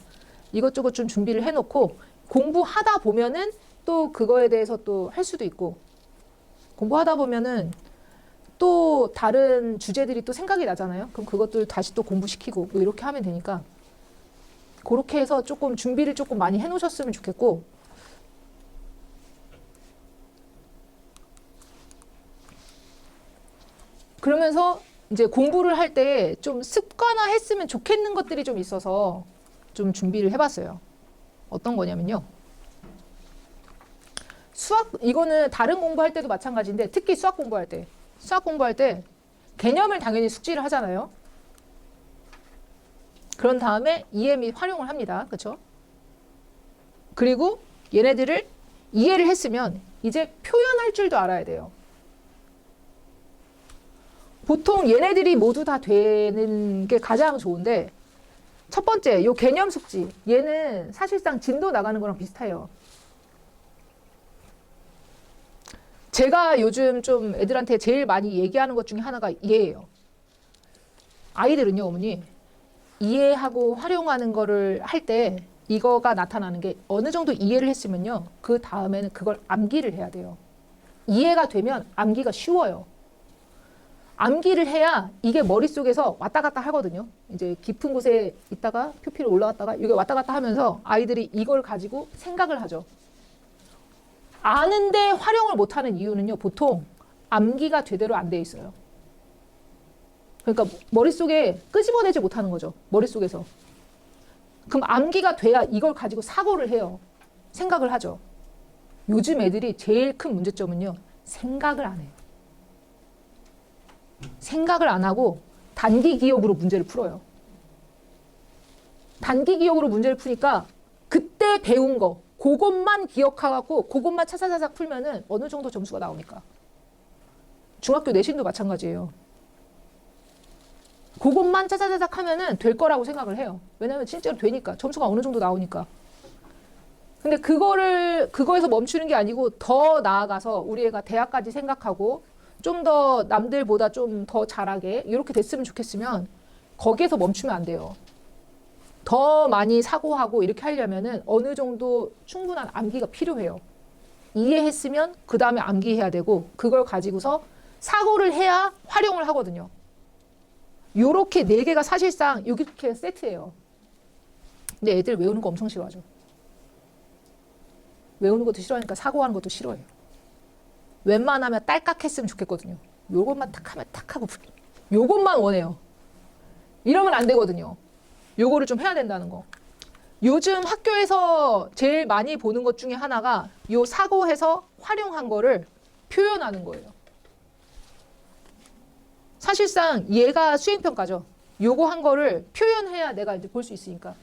이것저것 좀 준비를 해놓고 공부하다 보면은 또 그거에 대해서 또 할 수도 있고 공부하다 보면은 또 다른 주제들이 또 생각이 나잖아요. 그럼 그것들 다시 또 공부시키고 뭐 이렇게 하면 되니까 그렇게 해서 조금 준비를 조금 많이 해놓으셨으면 좋겠고 그러면서 이제 공부를 할 때 좀 습관화했으면 좋겠는 것들이 좀 있어서 좀 준비를 해봤어요. 어떤 거냐면요. 수학, 이거는 다른 공부할 때도 마찬가지인데 특히 수학 공부할 때 개념을 당연히 숙지를 하잖아요. 그런 다음에 이해 및 활용을 합니다. 그렇죠? 그리고 얘네들을 이해를 했으면 이제 표현할 줄도 알아야 돼요. 보통 얘네들이 모두 다 되는 게 가장 좋은데 첫 번째, 요 개념 숙지. 얘는 사실상 진도 나가는 거랑 비슷해요. 제가 요즘 좀 애들한테 제일 많이 얘기하는 것 중에 하나가 이해예요. 아이들은요, 어머니, 이해하고 활용하는 거를 할 때 이거가 나타나는 게 어느 정도 이해를 했으면요. 그 다음에는 그걸 암기를 해야 돼요. 이해가 되면 암기가 쉬워요. 암기를 해야 이게 머릿속에서 왔다 갔다 하거든요. 이제 깊은 곳에 있다가 표피로 올라갔다가 이게 왔다 갔다 하면서 아이들이 이걸 가지고 생각을 하죠. 아는데 활용을 못하는 이유는요. 보통 암기가 제대로 안 돼 있어요. 그러니까 머릿속에 끄집어내지 못하는 거죠. 머릿속에서. 그럼 암기가 돼야 이걸 가지고 사고를 해요. 생각을 하죠. 요즘 애들이 제일 큰 문제점은요. 생각을 안 해요. 생각을 안 하고 단기 기억으로 문제를 풀어요. 단기 기억으로 문제를 푸니까 그때 배운 거 그것만 기억하고 그것만 차차차차 풀면은 어느 정도 점수가 나오니까. 중학교 내신도 마찬가지예요. 그것만 차차차차 하면은 될 거라고 생각을 해요. 왜냐면 진짜로 되니까. 점수가 어느 정도 나오니까. 근데 그거에서 멈추는 게 아니고 더 나아가서 우리 애가 대학까지 생각하고 좀 더 남들보다 좀 더 잘하게 이렇게 됐으면 좋겠으면 거기에서 멈추면 안 돼요. 더 많이 사고하고 이렇게 하려면은 어느 정도 충분한 암기가 필요해요. 이해했으면 그 다음에 암기해야 되고 그걸 가지고서 사고를 해야 활용을 하거든요. 요렇게 4개가 사실상 이렇게 세트예요. 근데 애들 외우는 거 엄청 싫어하죠. 외우는 것도 싫어하니까 사고하는 것도 싫어해요. 웬만하면 딸깍 했으면 좋겠거든요. 요것만 탁 하면 탁 하고 요것만 원해요. 이러면 안 되거든요. 요거를 좀 해야 된다는 거. 요즘 학교에서 제일 많이 보는 것 중에 하나가 요 사고해서 활용한 거를 표현하는 거예요. 사실상 얘가 수행평가죠. 요거 한 거를 표현해야 내가 이제 볼 수 있으니까.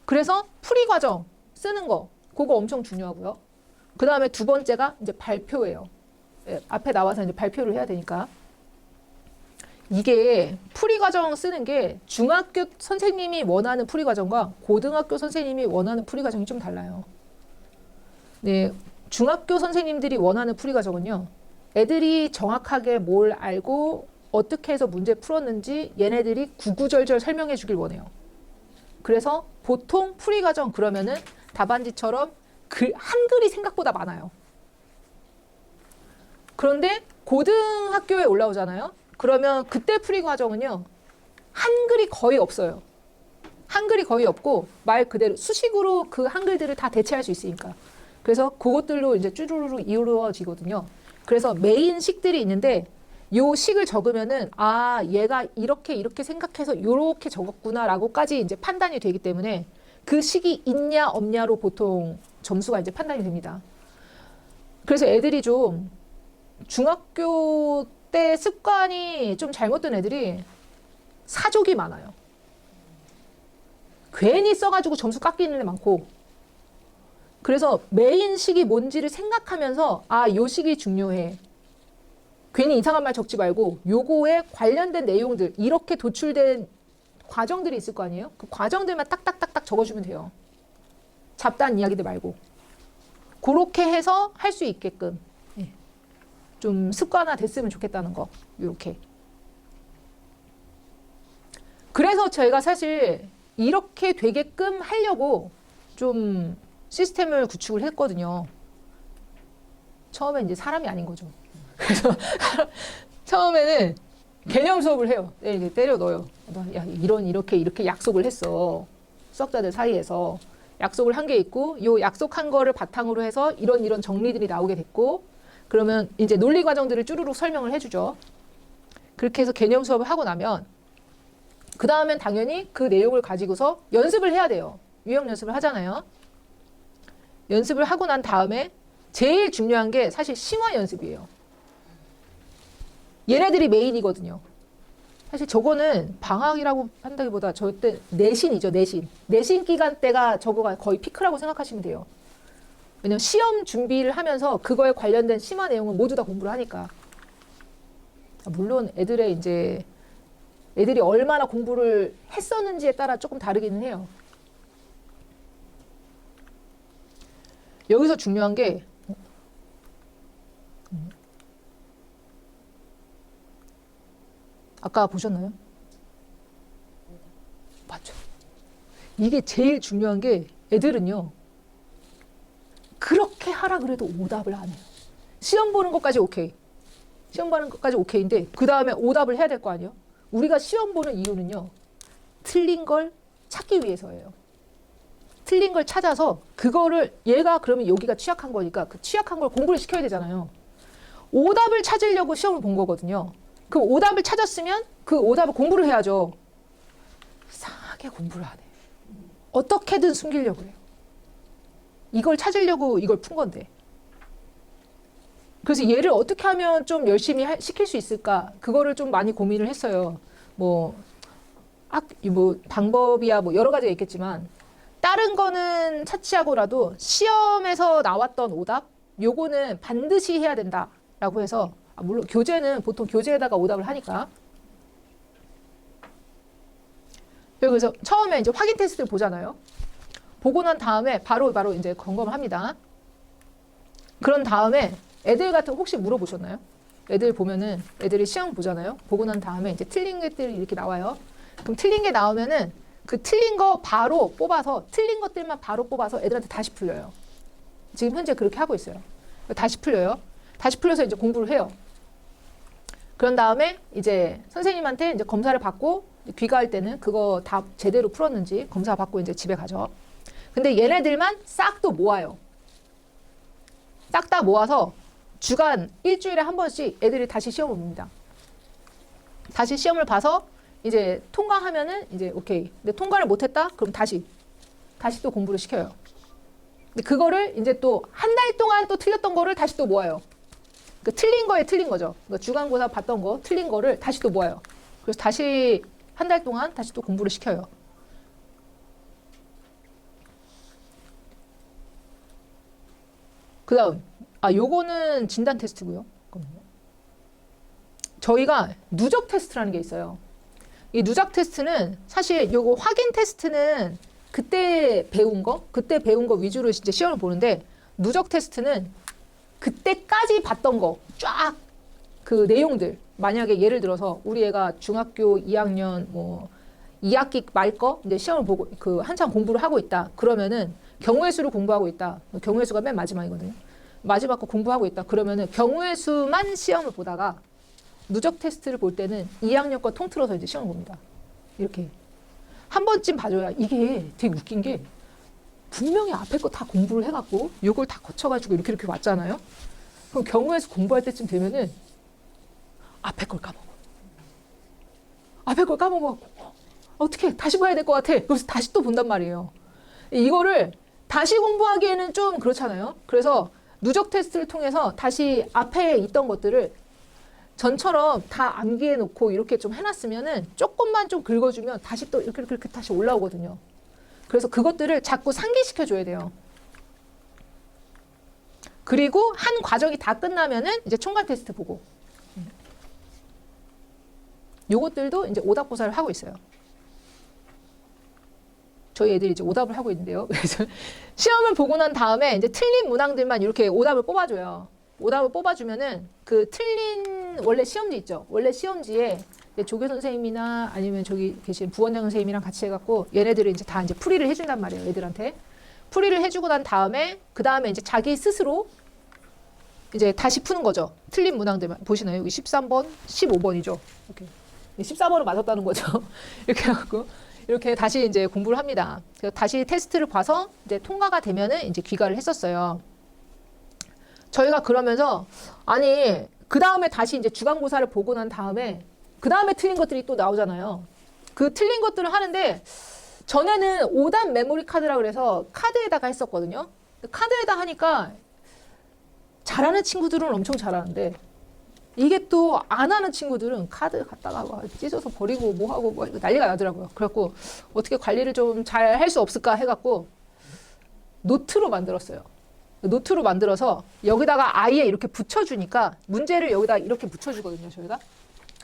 그래서 풀이 과정 쓰는 거, 그거 엄청 중요하고요. 그 다음에 두 번째가 이제 발표예요. 예, 앞에 나와서 이제 발표를 해야 되니까. 이게 풀이 과정 쓰는 게 중학교 선생님이 원하는 풀이 과정과 고등학교 선생님이 원하는 풀이 과정이 좀 달라요. 네, 중학교 선생님들이 원하는 풀이 과정은요. 애들이 정확하게 뭘 알고 어떻게 해서 문제 풀었는지 얘네들이 구구절절 설명해 주길 원해요. 그래서 보통 풀이 과정 그러면은 답안지처럼 한글이 생각보다 많아요. 그런데 고등학교에 올라오잖아요. 그러면 그때 풀이 과정은요. 한글이 거의 없어요. 한글이 거의 없고 말 그대로 수식으로 그 한글들을 다 대체할 수 있으니까. 그래서 그것들로 이제 쭈루루루 이루어지거든요. 그래서 메인 식들이 있는데 요 식을 적으면은 아 얘가 이렇게 생각해서 요렇게 적었구나라고까지 이제 판단이 되기 때문에 그 식이 있냐 없냐로 보통 점수가 이제 판단이 됩니다. 그래서 애들이 좀 중학교 때 습관이 좀 잘못된 애들이 사족이 많아요. 괜히 써가지고 점수 깎이는 애 많고. 그래서 메인 식이 뭔지를 생각하면서 아, 요 식이 중요해. 괜히 이상한 말 적지 말고 요거에 관련된 내용들 이렇게 도출된 과정들이 있을 거 아니에요? 그 과정들만 딱딱딱딱 적어주면 돼요. 잡다한 이야기들 말고. 그렇게 해서 할 수 있게끔 좀 습관화 됐으면 좋겠다는 거. 요렇게. 그래서 저희가 사실 이렇게 되게끔 하려고 좀 시스템을 구축을 했거든요. 처음엔 이제 사람이 아닌 거죠. 그래서 처음에는 개념 수업을 해요. 이렇게 때려 넣어요. 야, 이렇게 약속을 했어. 수학자들 사이에서. 약속을 한 게 있고, 요 약속한 거를 바탕으로 해서 이런 정리들이 나오게 됐고, 그러면 이제 논리 과정들을 쭈루룩 설명을 해주죠. 그렇게 해서 개념 수업을 하고 나면, 그 다음엔 당연히 그 내용을 가지고서 연습을 해야 돼요. 유형 연습을 하잖아요. 연습을 하고 난 다음에 제일 중요한 게 사실 심화 연습이에요. 얘네들이 메인이거든요. 사실 저거는 방학이라고 한다기보다 저 때 내신이죠, 내신. 내신 기간 때가 저거가 거의 피크라고 생각하시면 돼요. 왜냐면 시험 준비를 하면서 그거에 관련된 심화 내용은 모두 다 공부를 하니까. 물론 애들이 얼마나 공부를 했었는지에 따라 조금 다르기는 해요. 여기서 중요한 게 아까 보셨나요? 맞죠. 이게 제일 중요한 게 애들은요. 그렇게 하라 그래도 오답을 안 해요. 시험 보는 것까지 오케이. 시험 보는 것까지 오케이인데 그 다음에 오답을 해야 될 거 아니에요? 우리가 시험 보는 이유는요. 틀린 걸 찾기 위해서예요. 틀린 걸 찾아서 그거를 얘가 그러면 여기가 취약한 거니까 그 취약한 걸 공부를 시켜야 되잖아요. 오답을 찾으려고 시험을 본 거거든요. 그 오답을 찾았으면 그 오답을 공부를 해야죠. 이상하게 공부를 안 해. 어떻게든 숨기려고 해요. 이걸 찾으려고 이걸 푼 건데. 그래서 얘를 어떻게 하면 좀 열심히 시킬 수 있을까? 그거를 좀 많이 고민을 했어요. 뭐 방법이야 뭐 여러 가지가 있겠지만 다른 거는 차치하고라도 시험에서 나왔던 오답 요거는 반드시 해야 된다라고 해서 물론 교재는 보통 교재에다가 오답을 하니까 그래서 처음에 이제 확인 테스트를 보잖아요. 보고 난 다음에 바로 이제 점검을 합니다. 그런 다음에 애들 같은 거 혹시 물어보셨나요? 애들 보면은 애들이 시험 보잖아요. 보고 난 다음에 이제 틀린 것들이 이렇게 나와요. 그럼 틀린 게 나오면은 그 틀린 거 바로 뽑아서 틀린 것들만 바로 뽑아서 애들한테 다시 풀려요. 지금 현재 그렇게 하고 있어요. 다시 풀려요. 다시 풀려서 이제 공부를 해요. 그런 다음에 이제 선생님한테 이제 검사를 받고 귀가할 때는 그거 다 제대로 풀었는지 검사 받고 이제 집에 가죠. 근데 얘네들만 싹 또 모아요. 싹 다 모아서 주간 일주일에 한 번씩 애들이 다시 시험을 봅니다. 다시 시험을 봐서 이제 통과하면은 이제 오케이. 근데 통과를 못했다? 그럼 다시 또 공부를 시켜요. 근데 그거를 이제 또 한 달 동안 또 틀렸던 거를 다시 또 모아요. 그 틀린 거에 틀린 거죠. 그러니까 주간고사 봤던 거 틀린 거를 다시 또 모아요. 그래서 다시 한 달 동안 다시 또 공부를 시켜요. 그 다음 요거는 진단 테스트고요. 저희가 누적 테스트라는 게 있어요. 이 누적 테스트는 사실 요거 확인 테스트는 그때 배운 거 위주로 이제 시험을 보는데 누적 테스트는 그때까지 봤던 거 쫙 그 내용들 만약에 예를 들어서 우리 애가 중학교 2학년 뭐 2학기 말 거 이제 시험을 보고 그 한참 공부를 하고 있다. 그러면은 경우의 수를 공부하고 있다. 경우의 수가 맨 마지막이거든요. 마지막 거 공부하고 있다. 그러면은 경우의 수만 시험을 보다가 누적 테스트를 볼 때는 2학년 거 통틀어서 이제 시험을 봅니다. 이렇게 한 번쯤 봐줘야 이게 되게 웃긴 게 분명히 앞에 거 다 공부를 해갖고 이걸 다 거쳐가지고 이렇게 왔잖아요. 그럼 경우의 수 공부할 때쯤 되면은 앞에 걸 까먹어. 앞에 걸 까먹어갖고 어떻게 다시 봐야 될 것 같아. 그래서 다시 또 본단 말이에요. 이거를 다시 공부하기에는 좀 그렇잖아요. 그래서 누적 테스트를 통해서 다시 앞에 있던 것들을 전처럼 다 암기해 놓고 이렇게 좀 해놨으면은 조금만 좀 긁어주면 다시 또 이렇게 다시 올라오거든요. 그래서 그것들을 자꾸 상기시켜 줘야 돼요. 그리고 한 과정이 다 끝나면은 이제 총괄 테스트 보고. 요것들도 이제 오답고사를 하고 있어요. 저희 애들이 이제 오답을 하고 있는데요. 그래서 시험을 보고 난 다음에 이제 틀린 문항들만 이렇게 오답을 뽑아줘요. 오답을 뽑아주면은 그 틀린 원래 시험지 있죠. 원래 시험지에 조교 선생님이나 아니면 저기 계신 부원장 선생님이랑 같이 해갖고 얘네들을 이제 다 이제 풀이를 해준단 말이에요. 애들한테 풀이를 해주고 난 다음에 그 다음에 이제 자기 스스로 이제 다시 푸는 거죠. 틀린 문항들만 보시나요? 여기 13번, 15번이죠. 이렇게 14번을 맞았다는 거죠. 이렇게 해갖고 이렇게 다시 이제 공부를 합니다. 그래서 다시 테스트를 봐서 이제 통과가 되면은 이제 귀가를 했었어요. 저희가 그러면서 아니 그 다음에 다시 이제 주간고사를 보고 난 다음에 그 다음에 틀린 것들이 또 나오잖아요. 그 틀린 것들을 하는데 전에는 오답 메모리 카드라 그래서 카드에다가 했었거든요. 카드에다 하니까 잘하는 친구들은 엄청 잘하는데 이게 또 안 하는 친구들은 카드 갖다가 찢어서 버리고 뭐하고 뭐 난리가 나더라고요. 그래갖고 어떻게 관리를 좀 잘 할 수 없을까 해갖고 노트로 만들었어요. 노트로 만들어서 여기다가 아예 이렇게 붙여주니까 문제를 여기다 이렇게 붙여주거든요. 저희가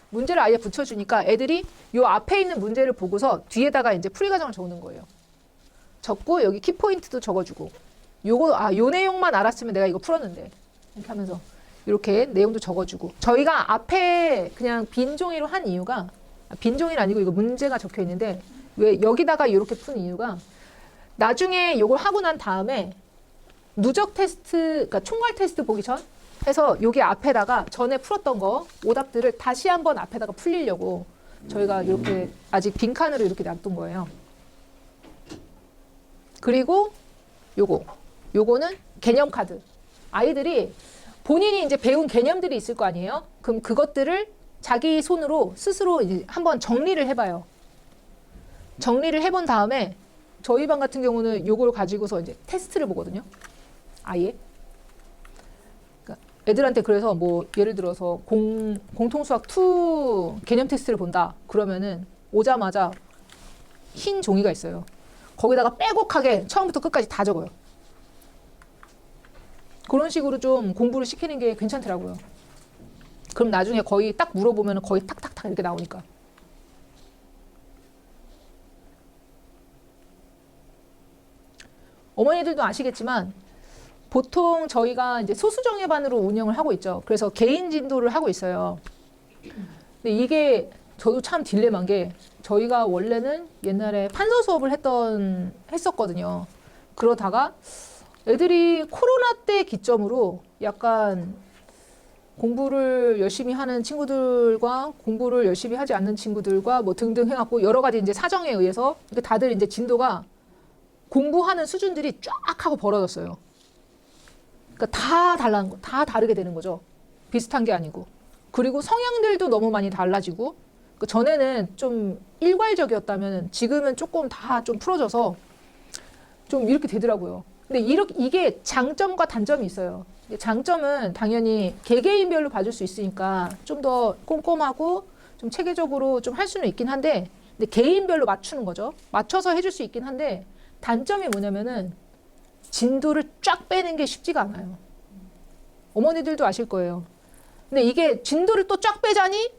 문제를 아예 붙여주니까 애들이 요 앞에 있는 문제를 보고서 뒤에다가 이제 풀이 과정을 적는 거예요. 적고 여기 키포인트도 적어주고 요거 요 내용만 알았으면 내가 이거 풀었는데 이렇게 하면서 이렇게 내용도 적어주고 저희가 앞에 그냥 빈 종이로 한 이유가 빈 종이는 아니고 이거 문제가 적혀 있는데 왜 여기다가 이렇게 푼 이유가 나중에 이걸 하고 난 다음에 누적 테스트, 그러니까 총괄 테스트 보기 전 해서 여기 앞에다가 전에 풀었던 거 오답들을 다시 한번 앞에다가 풀리려고 저희가 이렇게 아직 빈칸으로 이렇게 놔둔 거예요. 그리고 요거는 개념 카드. 아이들이 본인이 이제 배운 개념들이 있을 거 아니에요? 그럼 그것들을 자기 손으로 스스로 이제 한번 정리를 해봐요. 정리를 해본 다음에 저희 반 같은 경우는 요걸 가지고서 이제 테스트를 보거든요. 아예. 그러니까 애들한테 그래서 뭐 예를 들어서 공통수학 2 개념 테스트를 본다. 그러면은 오자마자 흰 종이가 있어요. 거기다가 빼곡하게 처음부터 끝까지 다 적어요. 그런 식으로 좀 공부를 시키는 게 괜찮더라고요. 그럼 나중에 거의 딱 물어보면 거의 탁탁탁 이렇게 나오니까. 어머니들도 아시겠지만 보통 저희가 이제 소수정예반으로 운영을 하고 있죠. 그래서 개인 진도를 하고 있어요. 근데 이게 저도 참 딜레마인 게 저희가 원래는 옛날에 판서 수업을 했었거든요. 그러다가 애들이 코로나 때 기점으로 약간 공부를 열심히 하는 친구들과 공부를 열심히 하지 않는 친구들과 뭐 등등 해갖고 여러 가지 이제 사정에 의해서 다들 이제 진도가 공부하는 수준들이 쫙 하고 벌어졌어요. 그러니까 다 다르게 되는 거죠. 비슷한 게 아니고. 그리고 성향들도 너무 많이 달라지고, 그 전에는 좀 일괄적이었다면 지금은 조금 다 좀 풀어져서 좀 이렇게 되더라고요. 근데 이게 장점과 단점이 있어요. 장점은 당연히 개개인별로 봐줄 수 있으니까 좀 더 꼼꼼하고 좀 체계적으로 좀 할 수는 있긴 한데, 근데 개인별로 맞추는 거죠. 맞춰서 해줄 수 있긴 한데, 단점이 뭐냐면은 진도를 쫙 빼는 게 쉽지가 않아요. 어머니들도 아실 거예요. 근데 이게 진도를 또 쫙 빼자니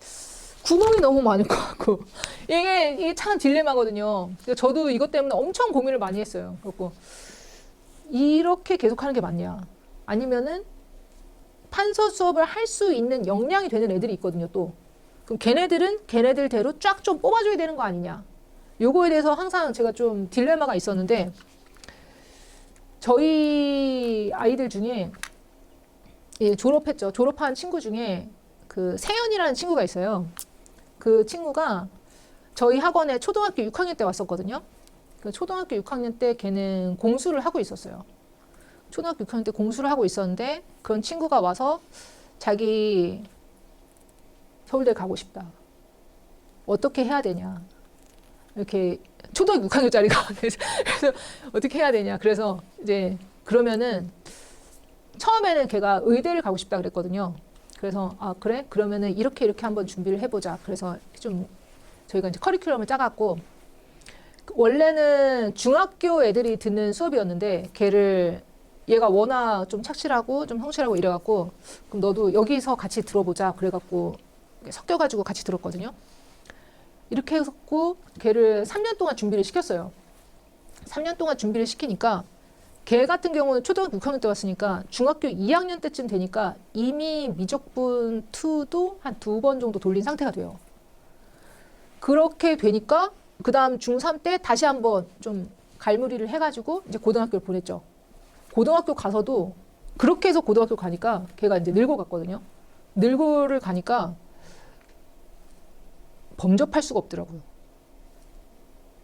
구멍이 너무 많을 것 같고 이게 참 딜레마거든요. 저도 이것 때문에 엄청 고민을 많이 했어요. 그래서 이렇게 계속하는 게 맞냐? 아니면은 판서 수업을 할 수 있는 역량이 되는 애들이 있거든요. 또 그럼 걔네들은 걔네들대로 쫙 좀 뽑아줘야 되는 거 아니냐? 요거에 대해서 항상 제가 좀 딜레마가 있었는데, 저희 아이들 중에 졸업했죠. 졸업한 친구 중에 그 세연이라는 친구가 있어요. 그 친구가 저희 학원에 초등학교 6학년 때 왔었거든요. 그 초등학교 6학년 때 걔는 공수를 하고 있었어요. 초등학교 6학년 때 공수를 하고 있었는데 그런 친구가 와서 자기 서울대 가고 싶다. 어떻게 해야 되냐. 이렇게 초등학교 6학년짜리가 그래서 어떻게 해야 되냐. 그래서 이제 그러면은 처음에는 걔가 의대를 가고 싶다 그랬거든요. 그래서 아 그래? 그러면은 이렇게 한번 준비를 해보자. 그래서 좀 저희가 이제 커리큘럼을 짜갖고 원래는 중학교 애들이 듣는 수업이었는데 얘가 워낙 좀 착실하고 좀 성실하고 이래갖고 그럼 너도 여기서 같이 들어보자. 그래갖고 섞여가지고 같이 들었거든요. 이렇게 해갖고 걔를 3년 동안 준비를 시켰어요. 3년 동안 준비를 시키니까 걔 같은 경우는 초등학교 6학년 때 왔으니까 중학교 2학년 때쯤 되니까 이미 미적분 2도 한 2번 정도 돌린 상태가 돼요. 그렇게 되니까 그 다음 중3 때 다시 한번 좀 갈무리를 해가지고 이제 고등학교를 보냈죠. 고등학교 가서도 그렇게 해서 고등학교 가니까 걔가 이제 늙어 갔거든요. 늙어를 가니까 범접할 수가 없더라고요.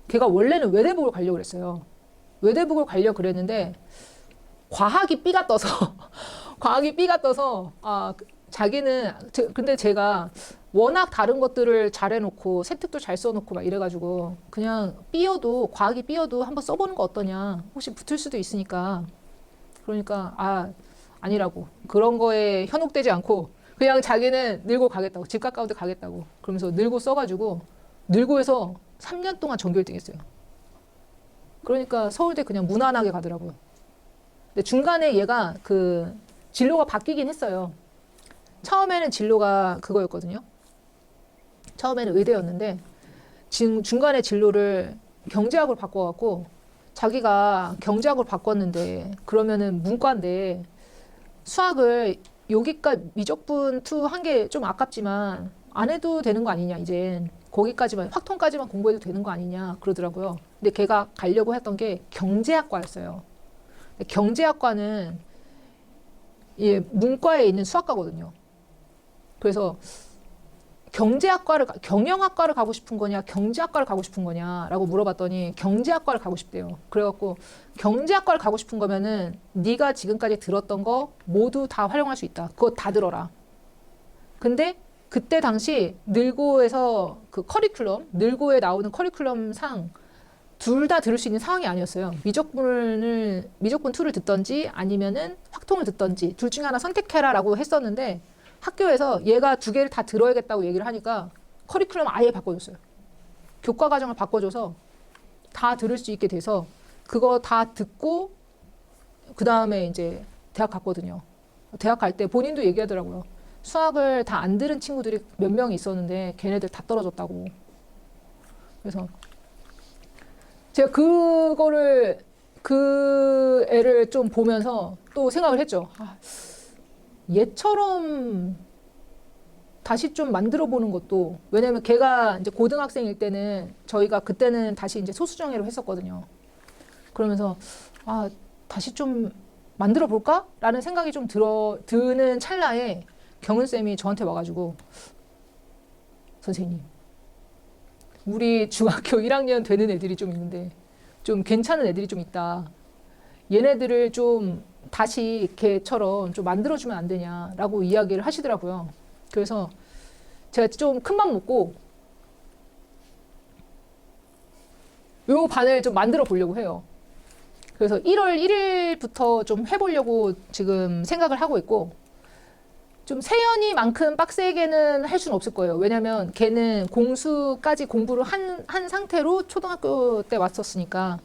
걔가 원래는 외대복을 가려고 그랬어요. 외대복을 가려고 그랬는데 과학이 B가 떠서 자기는 근데 제가 워낙 다른 것들을 잘 해놓고 세특도 잘 써놓고 막 이래가지고 그냥 과학이 B여도 한번 써보는 거 어떠냐. 혹시 붙을 수도 있으니까. 그러니까 아니라고. 그런 거에 현혹되지 않고 그냥 자기는 늘고 가겠다고. 집 가까운 데 가겠다고. 그러면서 늘고 써가지고 늘고에서 3년 동안 전교 1등 했어요. 그러니까 서울대 그냥 무난하게 가더라고요. 근데 중간에 얘가 그 진로가 바뀌긴 했어요. 처음에는 진로가 그거였거든요. 처음에는 의대였는데 중간에 진로를 경제학으로 바꿔갖고 자기가 경제학으로 바꿨는데 그러면은 문과인데 수학을 여기까지 미적분 2 한 게 좀 아깝지만 안 해도 되는 거 아니냐 이젠 거기까지만 확통까지만 공부해도 되는 거 아니냐 그러더라고요. 근데 걔가 가려고 했던 게 경제학과였어요. 경제학과는 문과에 있는 수학과거든요. 그래서 경영학과를 가고 싶은 거냐, 경제학과를 가고 싶은 거냐라고 물어봤더니 경제학과를 가고 싶대요. 그래갖고 경제학과를 가고 싶은 거면은 네가 지금까지 들었던 거 모두 다 활용할 수 있다. 그거 다 들어라. 근데 그때 당시 늘고에서 그 커리큘럼, 늘고에 나오는 커리큘럼상 둘 다 들을 수 있는 상황이 아니었어요. 미적분 2를 듣던지 아니면은 확통을 듣던지 둘 중에 하나 선택해라라고 했었는데 학교에서 얘가 두 개를 다 들어야겠다고 얘기를 하니까 커리큘럼 아예 바꿔줬어요. 교과 과정을 바꿔줘서 다 들을 수 있게 돼서 그거 다 듣고 그 다음에 이제 대학 갔거든요. 대학 갈 때 본인도 얘기하더라고요. 수학을 다 안 들은 친구들이 몇 명이 있었는데 걔네들 다 떨어졌다고. 그래서 제가 그 애를 좀 보면서 또 생각을 했죠. 얘처럼 다시 좀 만들어 보는 것도, 왜냐면 걔가 이제 고등학생일 때는 저희가 그때는 다시 이제 소수정예로 했었거든요. 그러면서 다시 좀 만들어 볼까? 라는 생각이 좀 드는 찰나에 경은쌤이 저한테 와가지고 선생님, 우리 중학교 1학년 되는 애들이 좀 있는데 좀 괜찮은 애들이 좀 있다. 얘네들을 좀 다시 걔처럼 좀 만들어주면 안 되냐라고 이야기를 하시더라고요. 그래서 제가 좀 큰맘 먹고 요 반을 좀 만들어 보려고 해요. 그래서 1월 1일부터 좀 해보려고 지금 생각을 하고 있고, 좀 세연이만큼 빡세게는 할 수는 없을 거예요. 왜냐면 걔는 공수까지 공부를 한 상태로 초등학교 때 왔었으니까.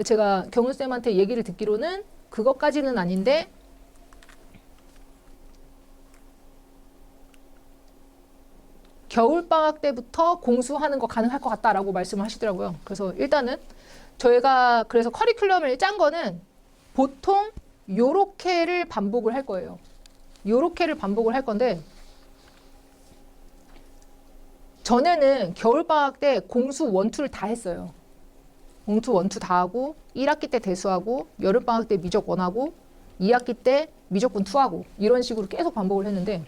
제가 경은쌤한테 얘기를 듣기로는 그것까지는 아닌데 겨울방학 때부터 공수하는 거 가능할 것 같다라고 말씀을 하시더라고요. 그래서 일단은 저희가 그래서 커리큘럼을 짠 거는 보통 요렇게를 반복을 할 거예요. 요렇게를 반복을 할 건데, 전에는 겨울방학 때 공수 1, 2를 다 했어요. 공수 1, 2 다 하고 1학기 때 대수하고 여름방학 때 미적 1하고 2학기 때 미적분 2하고 이런 식으로 계속 반복을 했는데,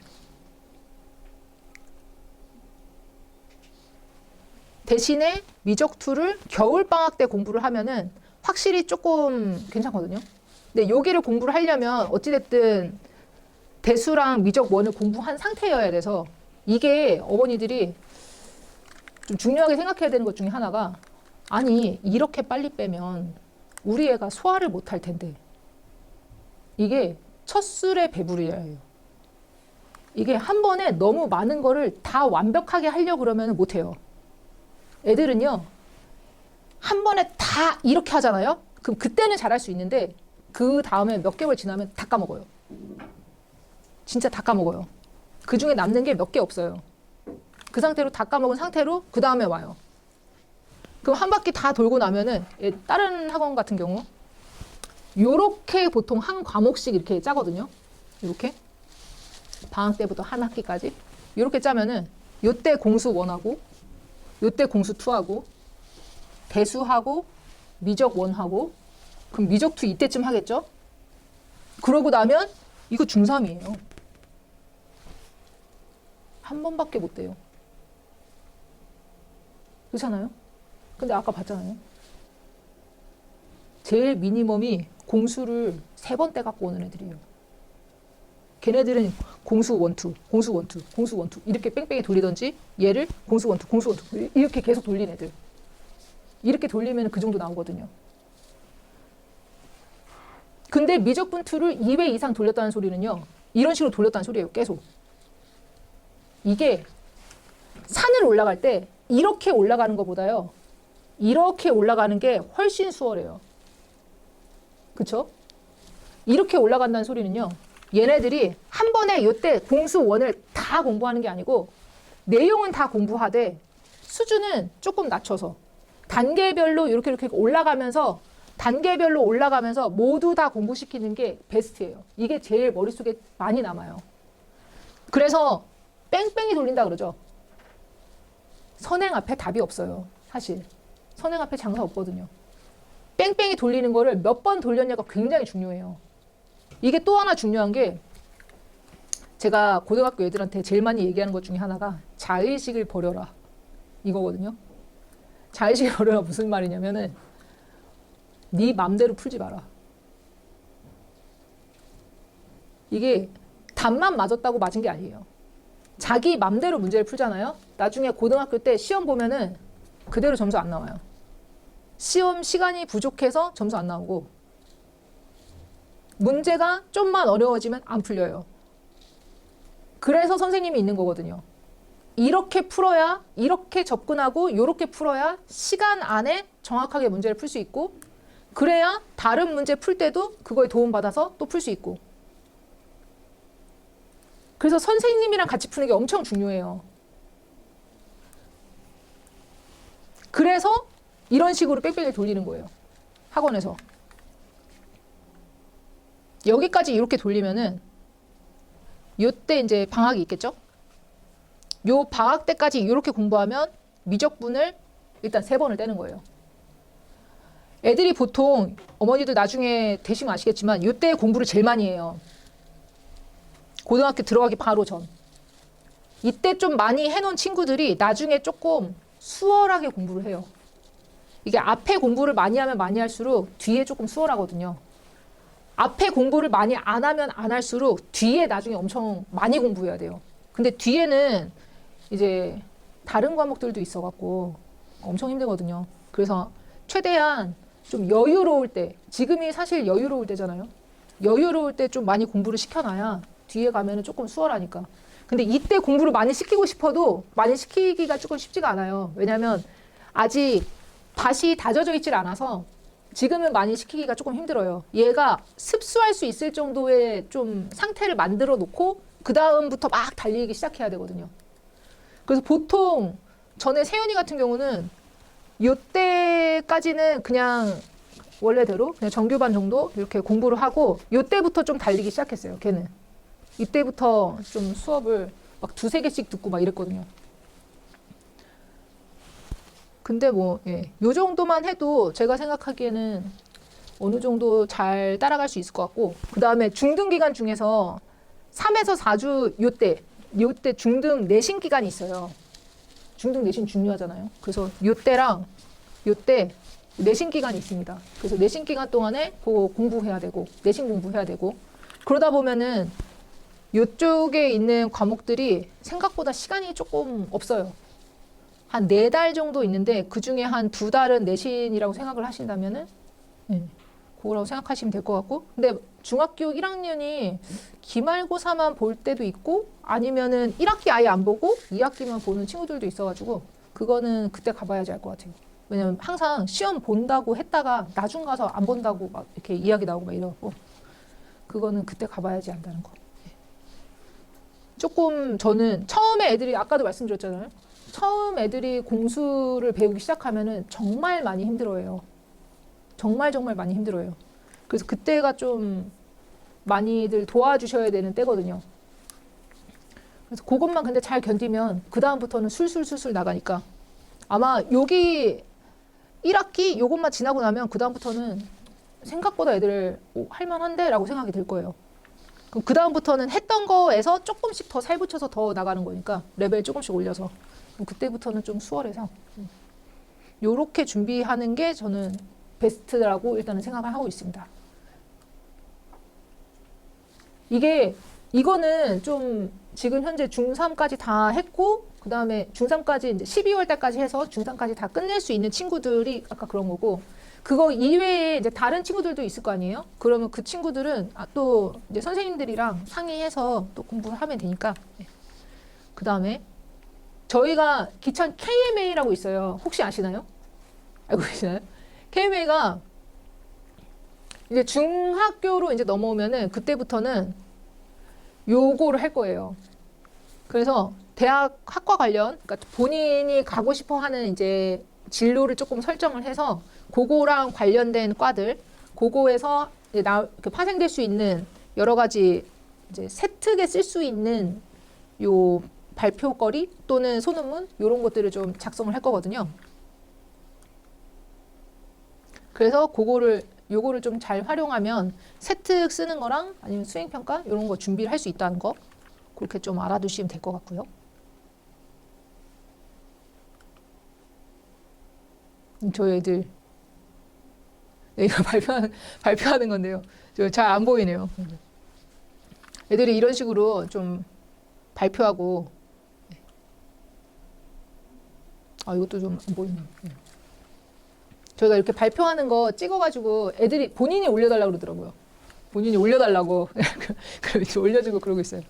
대신에 미적 2를 겨울방학 때 공부를 하면은 확실히 조금 괜찮거든요. 근데 여기를 공부를 하려면 어찌됐든 대수랑 미적 1을 공부한 상태여야 돼서, 이게 어머니들이 좀 중요하게 생각해야 되는 것 중에 하나가, 아니 이렇게 빨리 빼면 우리 애가 소화를 못할 텐데, 이게 첫 술의 배부리예요. 이게 한 번에 너무 많은 거를 다 완벽하게 하려고 그러면 못해요. 애들은요 한 번에 다 이렇게 하잖아요. 그럼 그때는 잘할 수 있는데 그 다음에 몇 개월 지나면 다 까먹어요. 진짜 다 까먹어요. 그 중에 남는 게 몇 개 없어요. 그 상태로 다 까먹은 상태로 그 다음에 와요. 그럼 한 바퀴 다 돌고 나면은, 다른 학원 같은 경우 요렇게 보통 한 과목씩 이렇게 짜거든요. 이렇게 방학 때부터 한 학기까지 이렇게 짜면은 요때 공수 1하고 요때 공수 2하고 대수하고 미적 1하고, 그럼 미적 2 이때쯤 하겠죠? 그러고 나면 이거 중3이에요. 한 번밖에 못 돼요. 그렇잖아요? 근데 아까 봤잖아요. 제일 미니멈이 공수를 3번 떼 갖고 오는 애들이에요. 걔네들은 공수 1, 2, 공수 1, 2, 공수 1, 2 이렇게 뺑뺑이 돌리던지, 얘를 공수 1, 2, 공수 1, 2 이렇게 계속 돌린 애들. 이렇게 돌리면 그 정도 나오거든요. 근데 미적분 2를 2배 이상 돌렸다는 소리는요, 이런 식으로 돌렸다는 소리예요. 계속. 이게 산을 올라갈 때 이렇게 올라가는 것보다요, 이렇게 올라가는 게 훨씬 수월해요. 그쵸? 이렇게 올라간다는 소리는요, 얘네들이 한 번에 이때 공수 1을 다 공부하는 게 아니고 내용은 다 공부하되 수준은 조금 낮춰서 단계별로 이렇게 올라가면서, 단계별로 올라가면서 모두 다 공부시키는 게 베스트예요. 이게 제일 머릿속에 많이 남아요. 그래서 뺑뺑이 돌린다 그러죠. 선행 앞에 답이 없어요. 사실 선행 앞에 장사 없거든요. 뺑뺑이 돌리는 거를 몇 번 돌렸냐가 굉장히 중요해요. 이게 또 하나 중요한 게, 제가 고등학교 애들한테 제일 많이 얘기하는 것 중에 하나가 자의식을 버려라. 이거거든요. 자의식을 버려라 무슨 말이냐면은 네 맘대로 풀지 마라. 이게 답만 맞았다고 맞은 게 아니에요. 자기 맘대로 문제를 풀잖아요. 나중에 고등학교 때 시험 보면은 그대로 점수 안 나와요. 시험 시간이 부족해서 점수 안 나오고 문제가 좀만 어려워지면 안 풀려요. 그래서 선생님이 있는 거거든요. 이렇게 풀어야, 이렇게 접근하고 이렇게 풀어야 시간 안에 정확하게 문제를 풀 수 있고 그래야 다른 문제 풀 때도 그거에 도움받아서 또 풀 수 있고 그래서 선생님이랑 같이 푸는 게 엄청 중요해요. 그래서 이런 식으로 빽빽이 돌리는 거예요. 학원에서. 여기까지 이렇게 돌리면은 요때 이제 방학이 있겠죠? 요 방학 때까지 이렇게 공부하면 미적분을 일단 3번을 떼는 거예요. 애들이 보통 어머니들 나중에 되시면 아시겠지만 요때 공부를 제일 많이 해요. 고등학교 들어가기 바로 전. 이때 좀 많이 해놓은 친구들이 나중에 조금 수월하게 공부를 해요. 이게 앞에 공부를 많이 하면 많이 할수록 뒤에 조금 수월하거든요. 앞에 공부를 많이 안 하면 안 할수록 뒤에 나중에 엄청 많이 공부해야 돼요. 근데 뒤에는 이제 다른 과목들도 있어갖고 엄청 힘들거든요. 그래서 최대한 좀 여유로울 때, 지금이 사실 여유로울 때잖아요. 여유로울 때 좀 많이 공부를 시켜놔야 뒤에 가면은 조금 수월하니까. 근데 이때 공부를 많이 시키고 싶어도 많이 시키기가 조금 쉽지가 않아요. 왜냐면 아직 밭이 다져져 있질 않아서 지금은 많이 시키기가 조금 힘들어요. 얘가 습수할 수 있을 정도의 좀 상태를 만들어 놓고 그 다음부터 막 달리기 시작해야 되거든요. 그래서 보통 전에 세윤이 같은 경우는 요때까지는 그냥 원래대로 그냥 정규반 정도 이렇게 공부를 하고 요때부터 좀 달리기 시작했어요. 걔는. 이때부터 좀 수업을 막 2-3개씩 듣고 막 이랬거든요. 근데 뭐, 예, 요 정도만 해도 제가 생각하기에는 어느 정도 잘 따라갈 수 있을 것 같고, 그 다음에 중등 기간 중에서 3에서 4주 요때 중등 내신 기간이 있어요. 중등 내신 중요하잖아요. 그래서 요때랑 요때 내신 기간이 있습니다. 그래서 내신 기간 동안에 그거 공부해야 되고, 내신 공부해야 되고, 그러다 보면은 요쪽에 있는 과목들이 생각보다 시간이 조금 없어요. 한 4달 정도 있는데 그 중에 한 2달은 내신이라고 생각을 하신다면은 그거라고 생각하시면 될 것 같고 근데 중학교 1학년이 기말고사만 볼 때도 있고 아니면은 1학기 아예 안 보고 2학기만 보는 친구들도 있어가지고 그거는 그때 가봐야지 알 것 같아요. 왜냐면 항상 시험 본다고 했다가 나중 가서 안 본다고 막 이렇게 이야기 나오고 막 이래갖고 그거는 그때 가봐야지 안다는 거. 조금 저는 처음에 애들이 아까도 말씀드렸잖아요. 처음 애들이 공수를 배우기 시작하면은 정말 많이 힘들어해요. 정말 많이 힘들어해요. 그래서 그때가 좀 많이들 도와주셔야 되는 때거든요. 그래서 그것만 근데 잘 견디면 그 다음부터는 술술 나가니까 아마 여기 1학기 요것만 지나고 나면 그 다음부터는 생각보다 애들 할만한데? 라고 생각이 들 거예요. 그럼 그 다음부터는 했던 거에서 조금씩 더 살붙여서 더 나가는 거니까 레벨 조금씩 올려서 그때부터는 좀 수월해서 요렇게 준비하는 게 저는 베스트라고 일단은 생각을 하고 있습니다. 이거는 좀 지금 현재 중3까지 다 했고 그 다음에 중3까지 이제 12월 달까지 해서 중3까지 다 끝낼 수 있는 친구들이 아까 그런 거고 그거 이외에 이제 다른 친구들도 있을 거 아니에요? 그러면 그 친구들은 또 이제 선생님들이랑 상의해서 또 공부를 하면 되니까. 그 다음에 저희가 기찬 KMA라고 있어요. 혹시 아시나요? 알고 계시나요? KMA가 이제 중학교로 이제 넘어오면은 그때부터는 요거를 할 거예요. 그래서 대학 학과 관련, 그러니까 본인이 가고 싶어 하는 이제 진로를 조금 설정을 해서 그거랑 관련된 과들, 그거에서 이제 파생될 수 있는 여러 가지 이제 세특에 쓸 수 있는 요 발표거리 또는 소논문 이런 것들을 좀 작성을 할 거거든요. 그래서 요거를 좀 잘 활용하면 세특 쓰는 거랑 아니면 수행평가 이런 거 준비를 할 수 있다는 거. 그렇게 좀 알아두시면 될 것 같고요. 저희 애들 네, 이거 발표하는 건데요. 잘 안 보이네요. 애들이 이런 식으로 좀 발표하고 이것도 좀 안 보이네요. 저희가 이렇게 발표하는 거 찍어가지고 애들이 본인이 올려달라고 그러더라고요. 본인이 올려달라고 그래서 올려주고 그러고 있어요.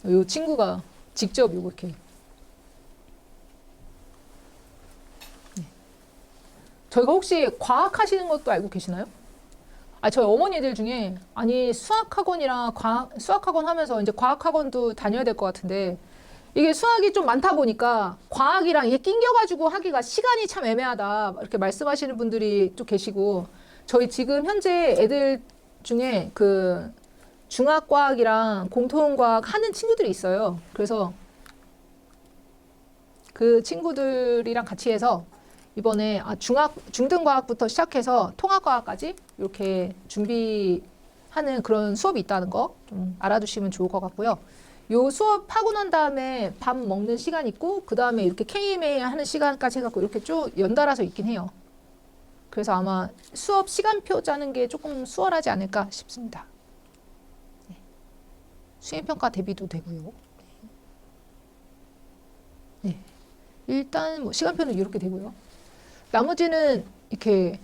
이 친구가 직접 요거 이렇게 저희가 혹시 과학 하시는 것도 알고 계시나요? 저희 어머니들 중에 수학학원이랑 수학학원 하면서 이제 과학학원도 다녀야 될 것 같은데 이게 수학이 좀 많다 보니까 과학이랑 이게 낑겨가지고 하기가 시간이 참 애매하다 이렇게 말씀하시는 분들이 좀 계시고 저희 지금 현재 애들 중에 그 중학과학이랑 공통과학 하는 친구들이 있어요. 그래서 그 친구들이랑 같이 해서 이번에 중등과학부터 시작해서 통합과학까지 이렇게 준비하는 그런 수업이 있다는 거 좀 알아두시면 좋을 것 같고요. 요 수업 하고 난 다음에 밥 먹는 시간 있고 그 다음에 이렇게 KMA 하는 시간까지 해갖고 이렇게 쭉 연달아서 있긴 해요. 그래서 아마 수업 시간표 짜는 게 조금 수월하지 않을까 싶습니다. 네. 수행평가 대비도 되고요. 네. 일단 뭐 시간표는 이렇게 되고요. 나머지는 이렇게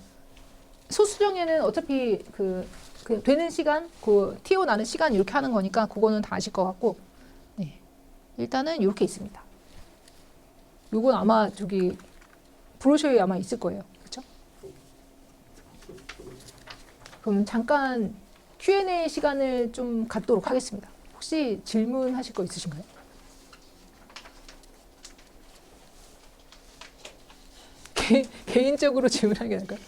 소수정에는 어차피 그 되는 시간, 그 TO 나는 시간 이렇게 하는 거니까 그거는 다 아실 것 같고, 네. 일단은 이렇게 있습니다. 요건 아마 브로셔에 아마 있을 거예요. 그렇죠? 그럼 잠깐 Q&A 시간을 좀 갖도록 하겠습니다. 혹시 질문하실 거 있으신가요? 개인적으로 질문하는 게 나을까요?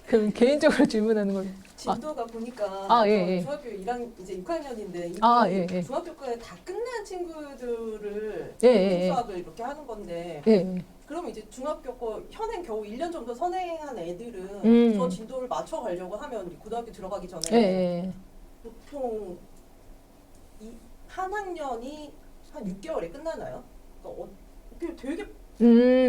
그럼 개인적으로 질문하는 걸로. 진도가 보니까 중학교 1학 이제 6학년인데 중학교 거에 다 끝난 친구들을 수학을 이렇게 하는 건데 그럼 이제 중학교 거 현행 겨우 1년 정도 선행한 애들은 저 진도를 맞춰가려고 하면 고등학교 들어가기 전에 보통 한 학년이 한 6개월에 끝나나요? 그러니까 되게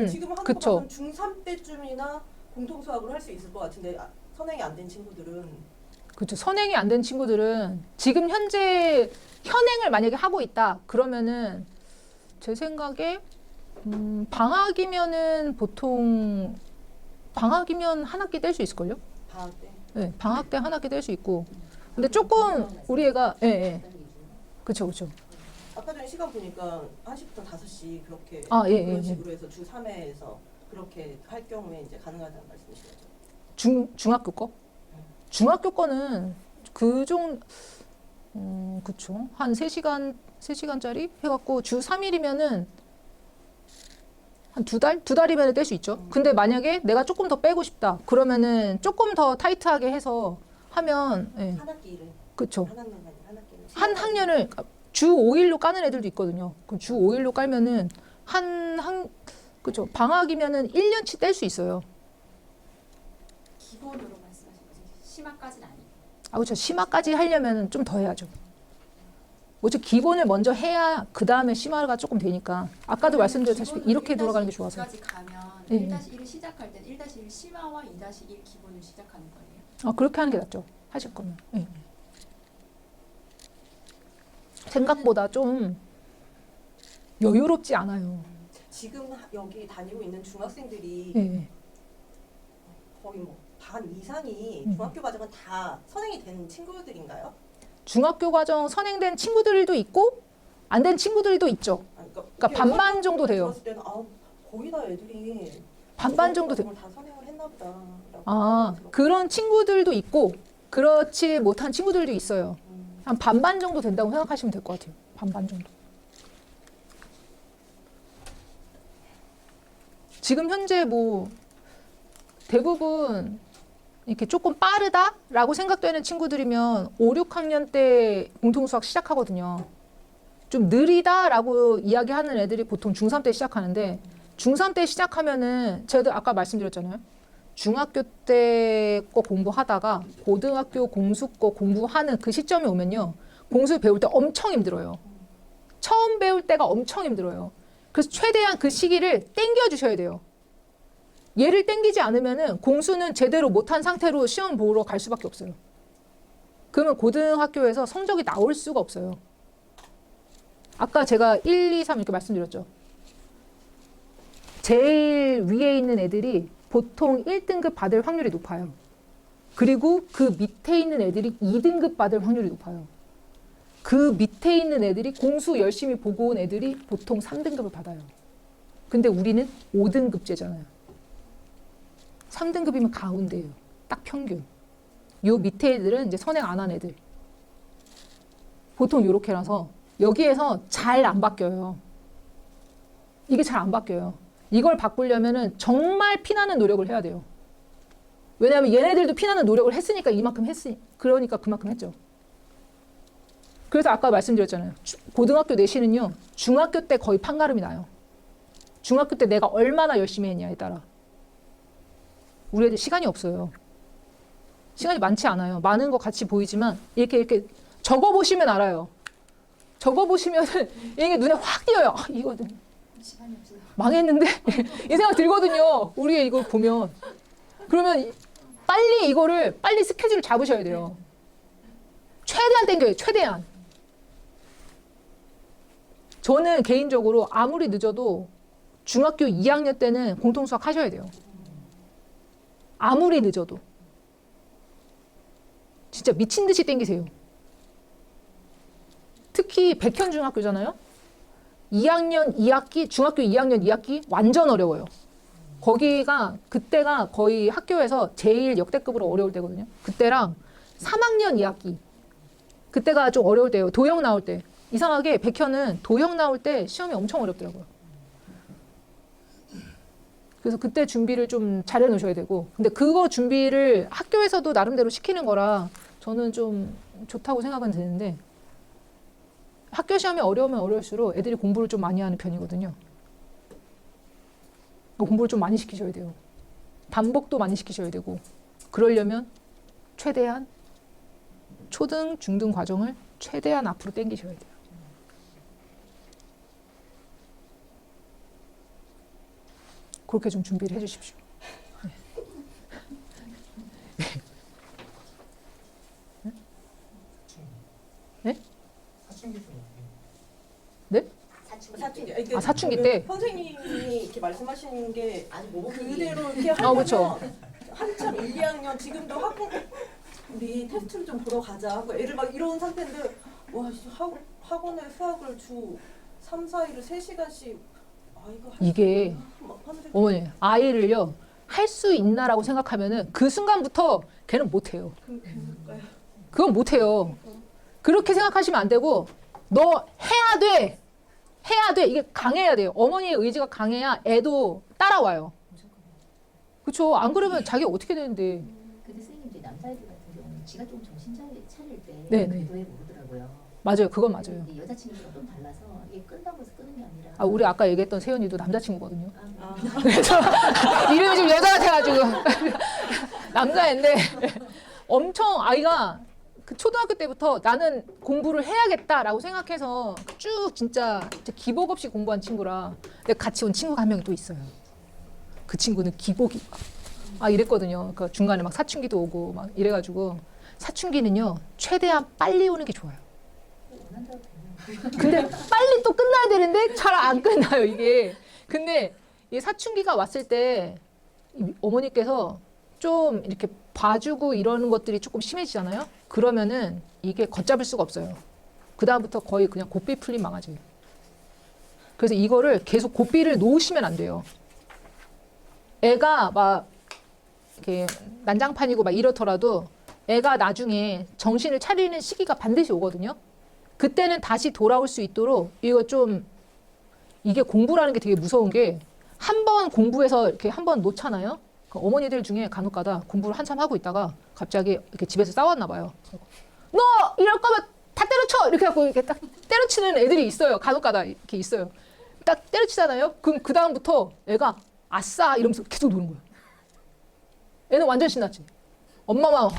지금 하는 거 보면 중3 때쯤이나 공통수학을 할 수 있을 것 같은데 선행이 안 된 친구들은 그렇죠. 선행이 안 된 친구들은 지금 현재 현행을 만약에 하고 있다 그러면은 제 생각에 방학이면은 보통 방학이면 한 학기 뗄 수 있을걸요? 방학 때? 네, 방학 때 한 학기 뗄 수 있고 근데 조금 우리 애가 그렇죠. 아까 전에 시간 보니까 1시부터 5시 그렇게 그런 식으로 해서 주 3회에서 그렇게 할 경우에 이제 가능하다는 말씀이시죠? 중학교 거? 중학교 거는 그쵸. 한 3시간짜리 해갖고 주 3일이면은 한 2달? 2달이면 뗄 수 있죠. 근데 만약에 내가 조금 더 빼고 싶다. 그러면은 조금 더 타이트하게 해서 하면 한 학기를 그쵸. 한 학년을 주 5일로 까는 애들도 있거든요. 그럼 주 5일로 깔면은 그쵸. 방학이면은 1년치 뗄 수 있어요. 기본으로 말씀하신 거죠? 심화까지는 아니고. 그렇죠. 심화까지 하려면 좀 더 해야죠. 어차피 기본을 먼저 해야 그 다음에 심화가 조금 되니까 아까도 말씀드렸다시피 이렇게 돌아가는 게 좋아서. 1-2까지 가면 1-1을 시작할 땐 1-1 심화와 2-1 기본을 시작하는 거예요? 그렇게 하는 게 낫죠. 하실 거면. 생각보다 좀 여유롭지 않아요. 지금 여기 다니고 있는 중학생들이 거의 뭐 반 이상이 중학교 과정은 다 선행이 된 친구들인가요? 중학교 과정 선행된 친구들도 있고 안 된 친구들도 있죠. 그러니까 반반 정도 돼요. 들었을 때는 거의 다 애들이 반반 정도 돼요. 다 선행을 했나 보다. 그런 친구들도 있고 그렇지 못한 친구들도 있어요. 한 반반 정도 된다고 생각하시면 될 것 같아요. 반반 정도. 지금 현재 뭐 대부분 이렇게 조금 빠르다라고 생각되는 친구들이면 5, 6학년 때 공통수학 시작하거든요. 좀 느리다라고 이야기하는 애들이 보통 중3 때 시작하는데 중3 때 시작하면은 제가 아까 말씀드렸잖아요. 중학교 때 거 공부하다가 고등학교 공수 거 공부하는 그 시점이 오면요. 공수 배울 때 엄청 힘들어요. 처음 배울 때가 엄청 힘들어요. 그래서 최대한 그 시기를 땡겨 주셔야 돼요. 얘를 땡기지 않으면은 공수는 제대로 못한 상태로 시험 보러 갈 수밖에 없어요. 그러면 고등학교에서 성적이 나올 수가 없어요. 아까 제가 1, 2, 3 이렇게 말씀드렸죠. 제일 위에 있는 애들이 보통 1등급 받을 확률이 높아요. 그리고 그 밑에 있는 애들이 2등급 받을 확률이 높아요. 그 밑에 있는 애들이 공수 열심히 보고 온 애들이 보통 3등급을 받아요. 근데 우리는 5등급제잖아요. 3등급이면 가운데예요. 딱 평균. 요 밑에 애들은 이제 선행 안 한 애들. 보통 요렇게라서 여기에서 잘 안 바뀌어요. 이게 잘 안 바뀌어요. 이걸 바꾸려면은 정말 피나는 노력을 해야 돼요. 왜냐하면 얘네들도 피나는 노력을 했으니까 이만큼 했으니 그러니까 그만큼 했죠. 그래서 아까 말씀드렸잖아요. 고등학교 내신은요. 중학교 때 거의 판가름이 나요. 중학교 때 내가 얼마나 열심히 했냐에 따라. 우리 애들 시간이 없어요. 시간이 많지 않아요. 많은 거 같이 보이지만 이렇게 적어보시면 알아요. 적어보시면은 이게 눈에 확 띄어요. 아, 이거 시간이 없어요. 망했는데 이 생각 들거든요. 우리 애 이걸 보면. 그러면 빨리 이거를 빨리 스케줄을 잡으셔야 돼요. 최대한 땡겨요. 최대한. 저는 개인적으로 아무리 늦어도 중학교 2학년 때는 공통수학 하셔야 돼요. 아무리 늦어도. 진짜 미친 듯이 땡기세요. 특히 백현중학교잖아요. 2학년 2학기, 중학교 2학년 2학기 완전 어려워요. 거기가 그때가 거의 학교에서 제일 역대급으로 어려울 때거든요. 그때랑 3학년 2학기. 그때가 좀 어려울 때예요. 도형 나올 때. 이상하게 백현은 도형 나올 때 시험이 엄청 어렵더라고요. 그래서 그때 준비를 좀 잘해 놓으셔야 되고. 근데 그거 준비를 학교에서도 나름대로 시키는 거라 저는 좀 좋다고 생각은 드는데 학교 시험이 어려우면 어려울수록 애들이 공부를 좀 많이 하는 편이거든요. 공부를 좀 많이 시키셔야 돼요. 반복도 많이 시키셔야 되고. 그러려면 최대한 초등, 중등 과정을 최대한 앞으로 당기셔야 돼요. 그렇게 좀 준비를 해주십시오. 네? 네? 사춘기. 아, 사춘기 때? 선생님이 이렇게 말씀하시는 게 아직 못 그대로 이렇게 아, 하면 그렇죠. 한참 1, 2학년 지금도 학원 우리 테스트를 좀 보러 가자 하고 애를 막 이런 상태인데 와 학원에 수학을 주 3, 4일을 3시간씩 이게 어머니 아이를요 할 수 있나라고 생각하면은 그 순간부터 걔는 못해요. 그건 못해요. 그렇게 생각하시면 안 되고 너 해야 돼 이게 강해야 돼요. 어머니의 의지가 강해야 애도 따라와요. 그렇죠. 안 그러면 자기가 어떻게 되는데. 근데 선생님 이제 남자애들 같은 경우는 지가 좀 정신 차릴 때 네네. 기도해 모르더라고요. 맞아요. 그건 맞아요. 근데 여자친구랑 좀 달라서 이게 끈다고 해서 끄는 게 아니라. 아, 우리 아까 얘기했던 세연이도 남자친구거든요. 아, 그래서 이름이 좀 여자 같아가지고 남자인데 엄청 아이가 그 초등학교 때부터 나는 공부를 해야겠다라고 생각해서 쭉 진짜 기복 없이 공부한 친구라. 근데 같이 온 친구가 한 명이 또 있어요. 그 친구는 기복이 이랬거든요. 그 중간에 막 사춘기도 오고 막 이래가지고 사춘기는요 최대한 빨리 오는 게 좋아요. 근데 빨리 또 끝나야 되는데 잘 안 끝나요 이게. 근데 이 사춘기가 왔을 때 어머니께서 좀 이렇게 봐주고 이러는 것들이 조금 심해지잖아요. 그러면은 이게 걷잡을 수가 없어요. 그 다음부터 거의 그냥 고삐 풀린 망아지예요. 그래서 이거를 계속 고삐를 놓으시면 안 돼요. 애가 막 이렇게 난장판이고 막 이렇더라도 애가 나중에 정신을 차리는 시기가 반드시 오거든요. 그때는 다시 돌아올 수 있도록 이게 공부라는 게 되게 무서운 게 한 번 공부해서 이렇게 한 번 놓잖아요. 그 어머니들 중에 간혹가다 공부를 한참 하고 있다가 갑자기 이렇게 집에서 싸웠나 봐요. 너 이럴 거면 다 때려쳐 이렇게 하고 이렇게 딱 때려치는 애들이 있어요. 간혹가다 이렇게 있어요. 딱 때려치잖아요. 그럼 그 다음부터 애가 아싸 이러면서 계속 노는 거예요. 애는 완전 신났지. 엄마만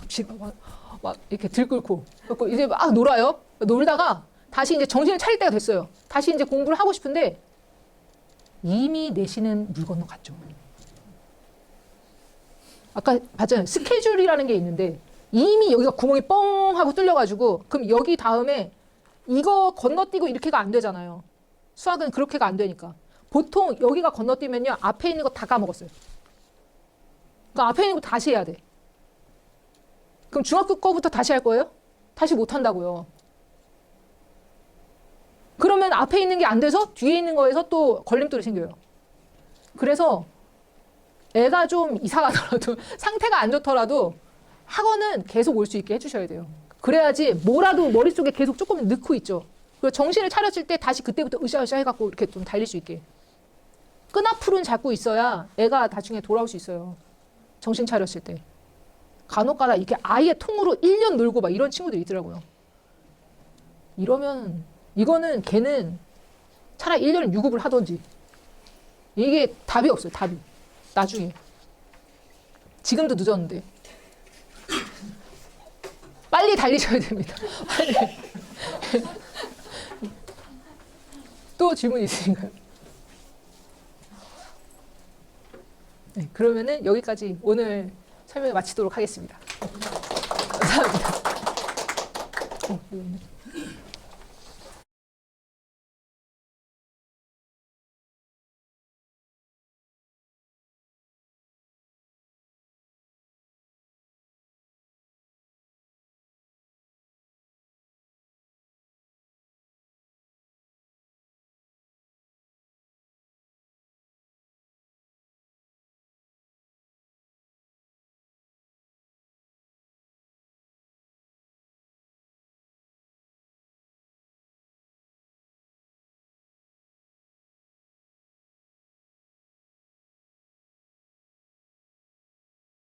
막 이렇게 들끓고. 그래서 이제 막 놀아요. 놀다가 다시 이제 정신을 차릴 때가 됐어요. 다시 이제 공부를 하고 싶은데 이미 내신은 물 건너갔죠. 아까 봤잖아요. 스케줄이라는 게 있는데 이미 여기가 구멍이 뻥 하고 뚫려가지고 그럼 여기 다음에 이거 건너뛰고 이렇게가 안 되잖아요. 수학은 그렇게가 안 되니까. 보통 여기가 건너뛰면요. 앞에 있는 거 다 까먹었어요. 그러니까 앞에 있는 거 다시 해야 돼. 그럼 중학교 거부터 다시 할 거예요? 다시 못 한다고요. 그러면 앞에 있는 게 안 돼서 뒤에 있는 거에서 또 걸림돌이 생겨요. 그래서 애가 좀 이상하더라도 상태가 안 좋더라도 학원은 계속 올 수 있게 해주셔야 돼요. 그래야지 뭐라도 머릿속에 계속 조금 넣고 있죠. 그리고 정신을 차렸을 때 다시 그때부터 으쌰으쌰 해갖고 이렇게 좀 달릴 수 있게. 끈앞풀은 잡고 있어야 애가 나중에 돌아올 수 있어요. 정신 차렸을 때. 간혹가다 이렇게 아예 통으로 1년 놀고 막 이런 친구들이 있더라고요. 이러면 이거는 걔는 차라리 1년 유급을 하던지. 이게 답이 없어요. 답이. 나중에. 지금도 늦었는데. 빨리 달리셔야 됩니다. 빨리. 또 질문 있으신가요? 네, 그러면은 여기까지 오늘 설명을 마치도록 하겠습니다. 감사합니다.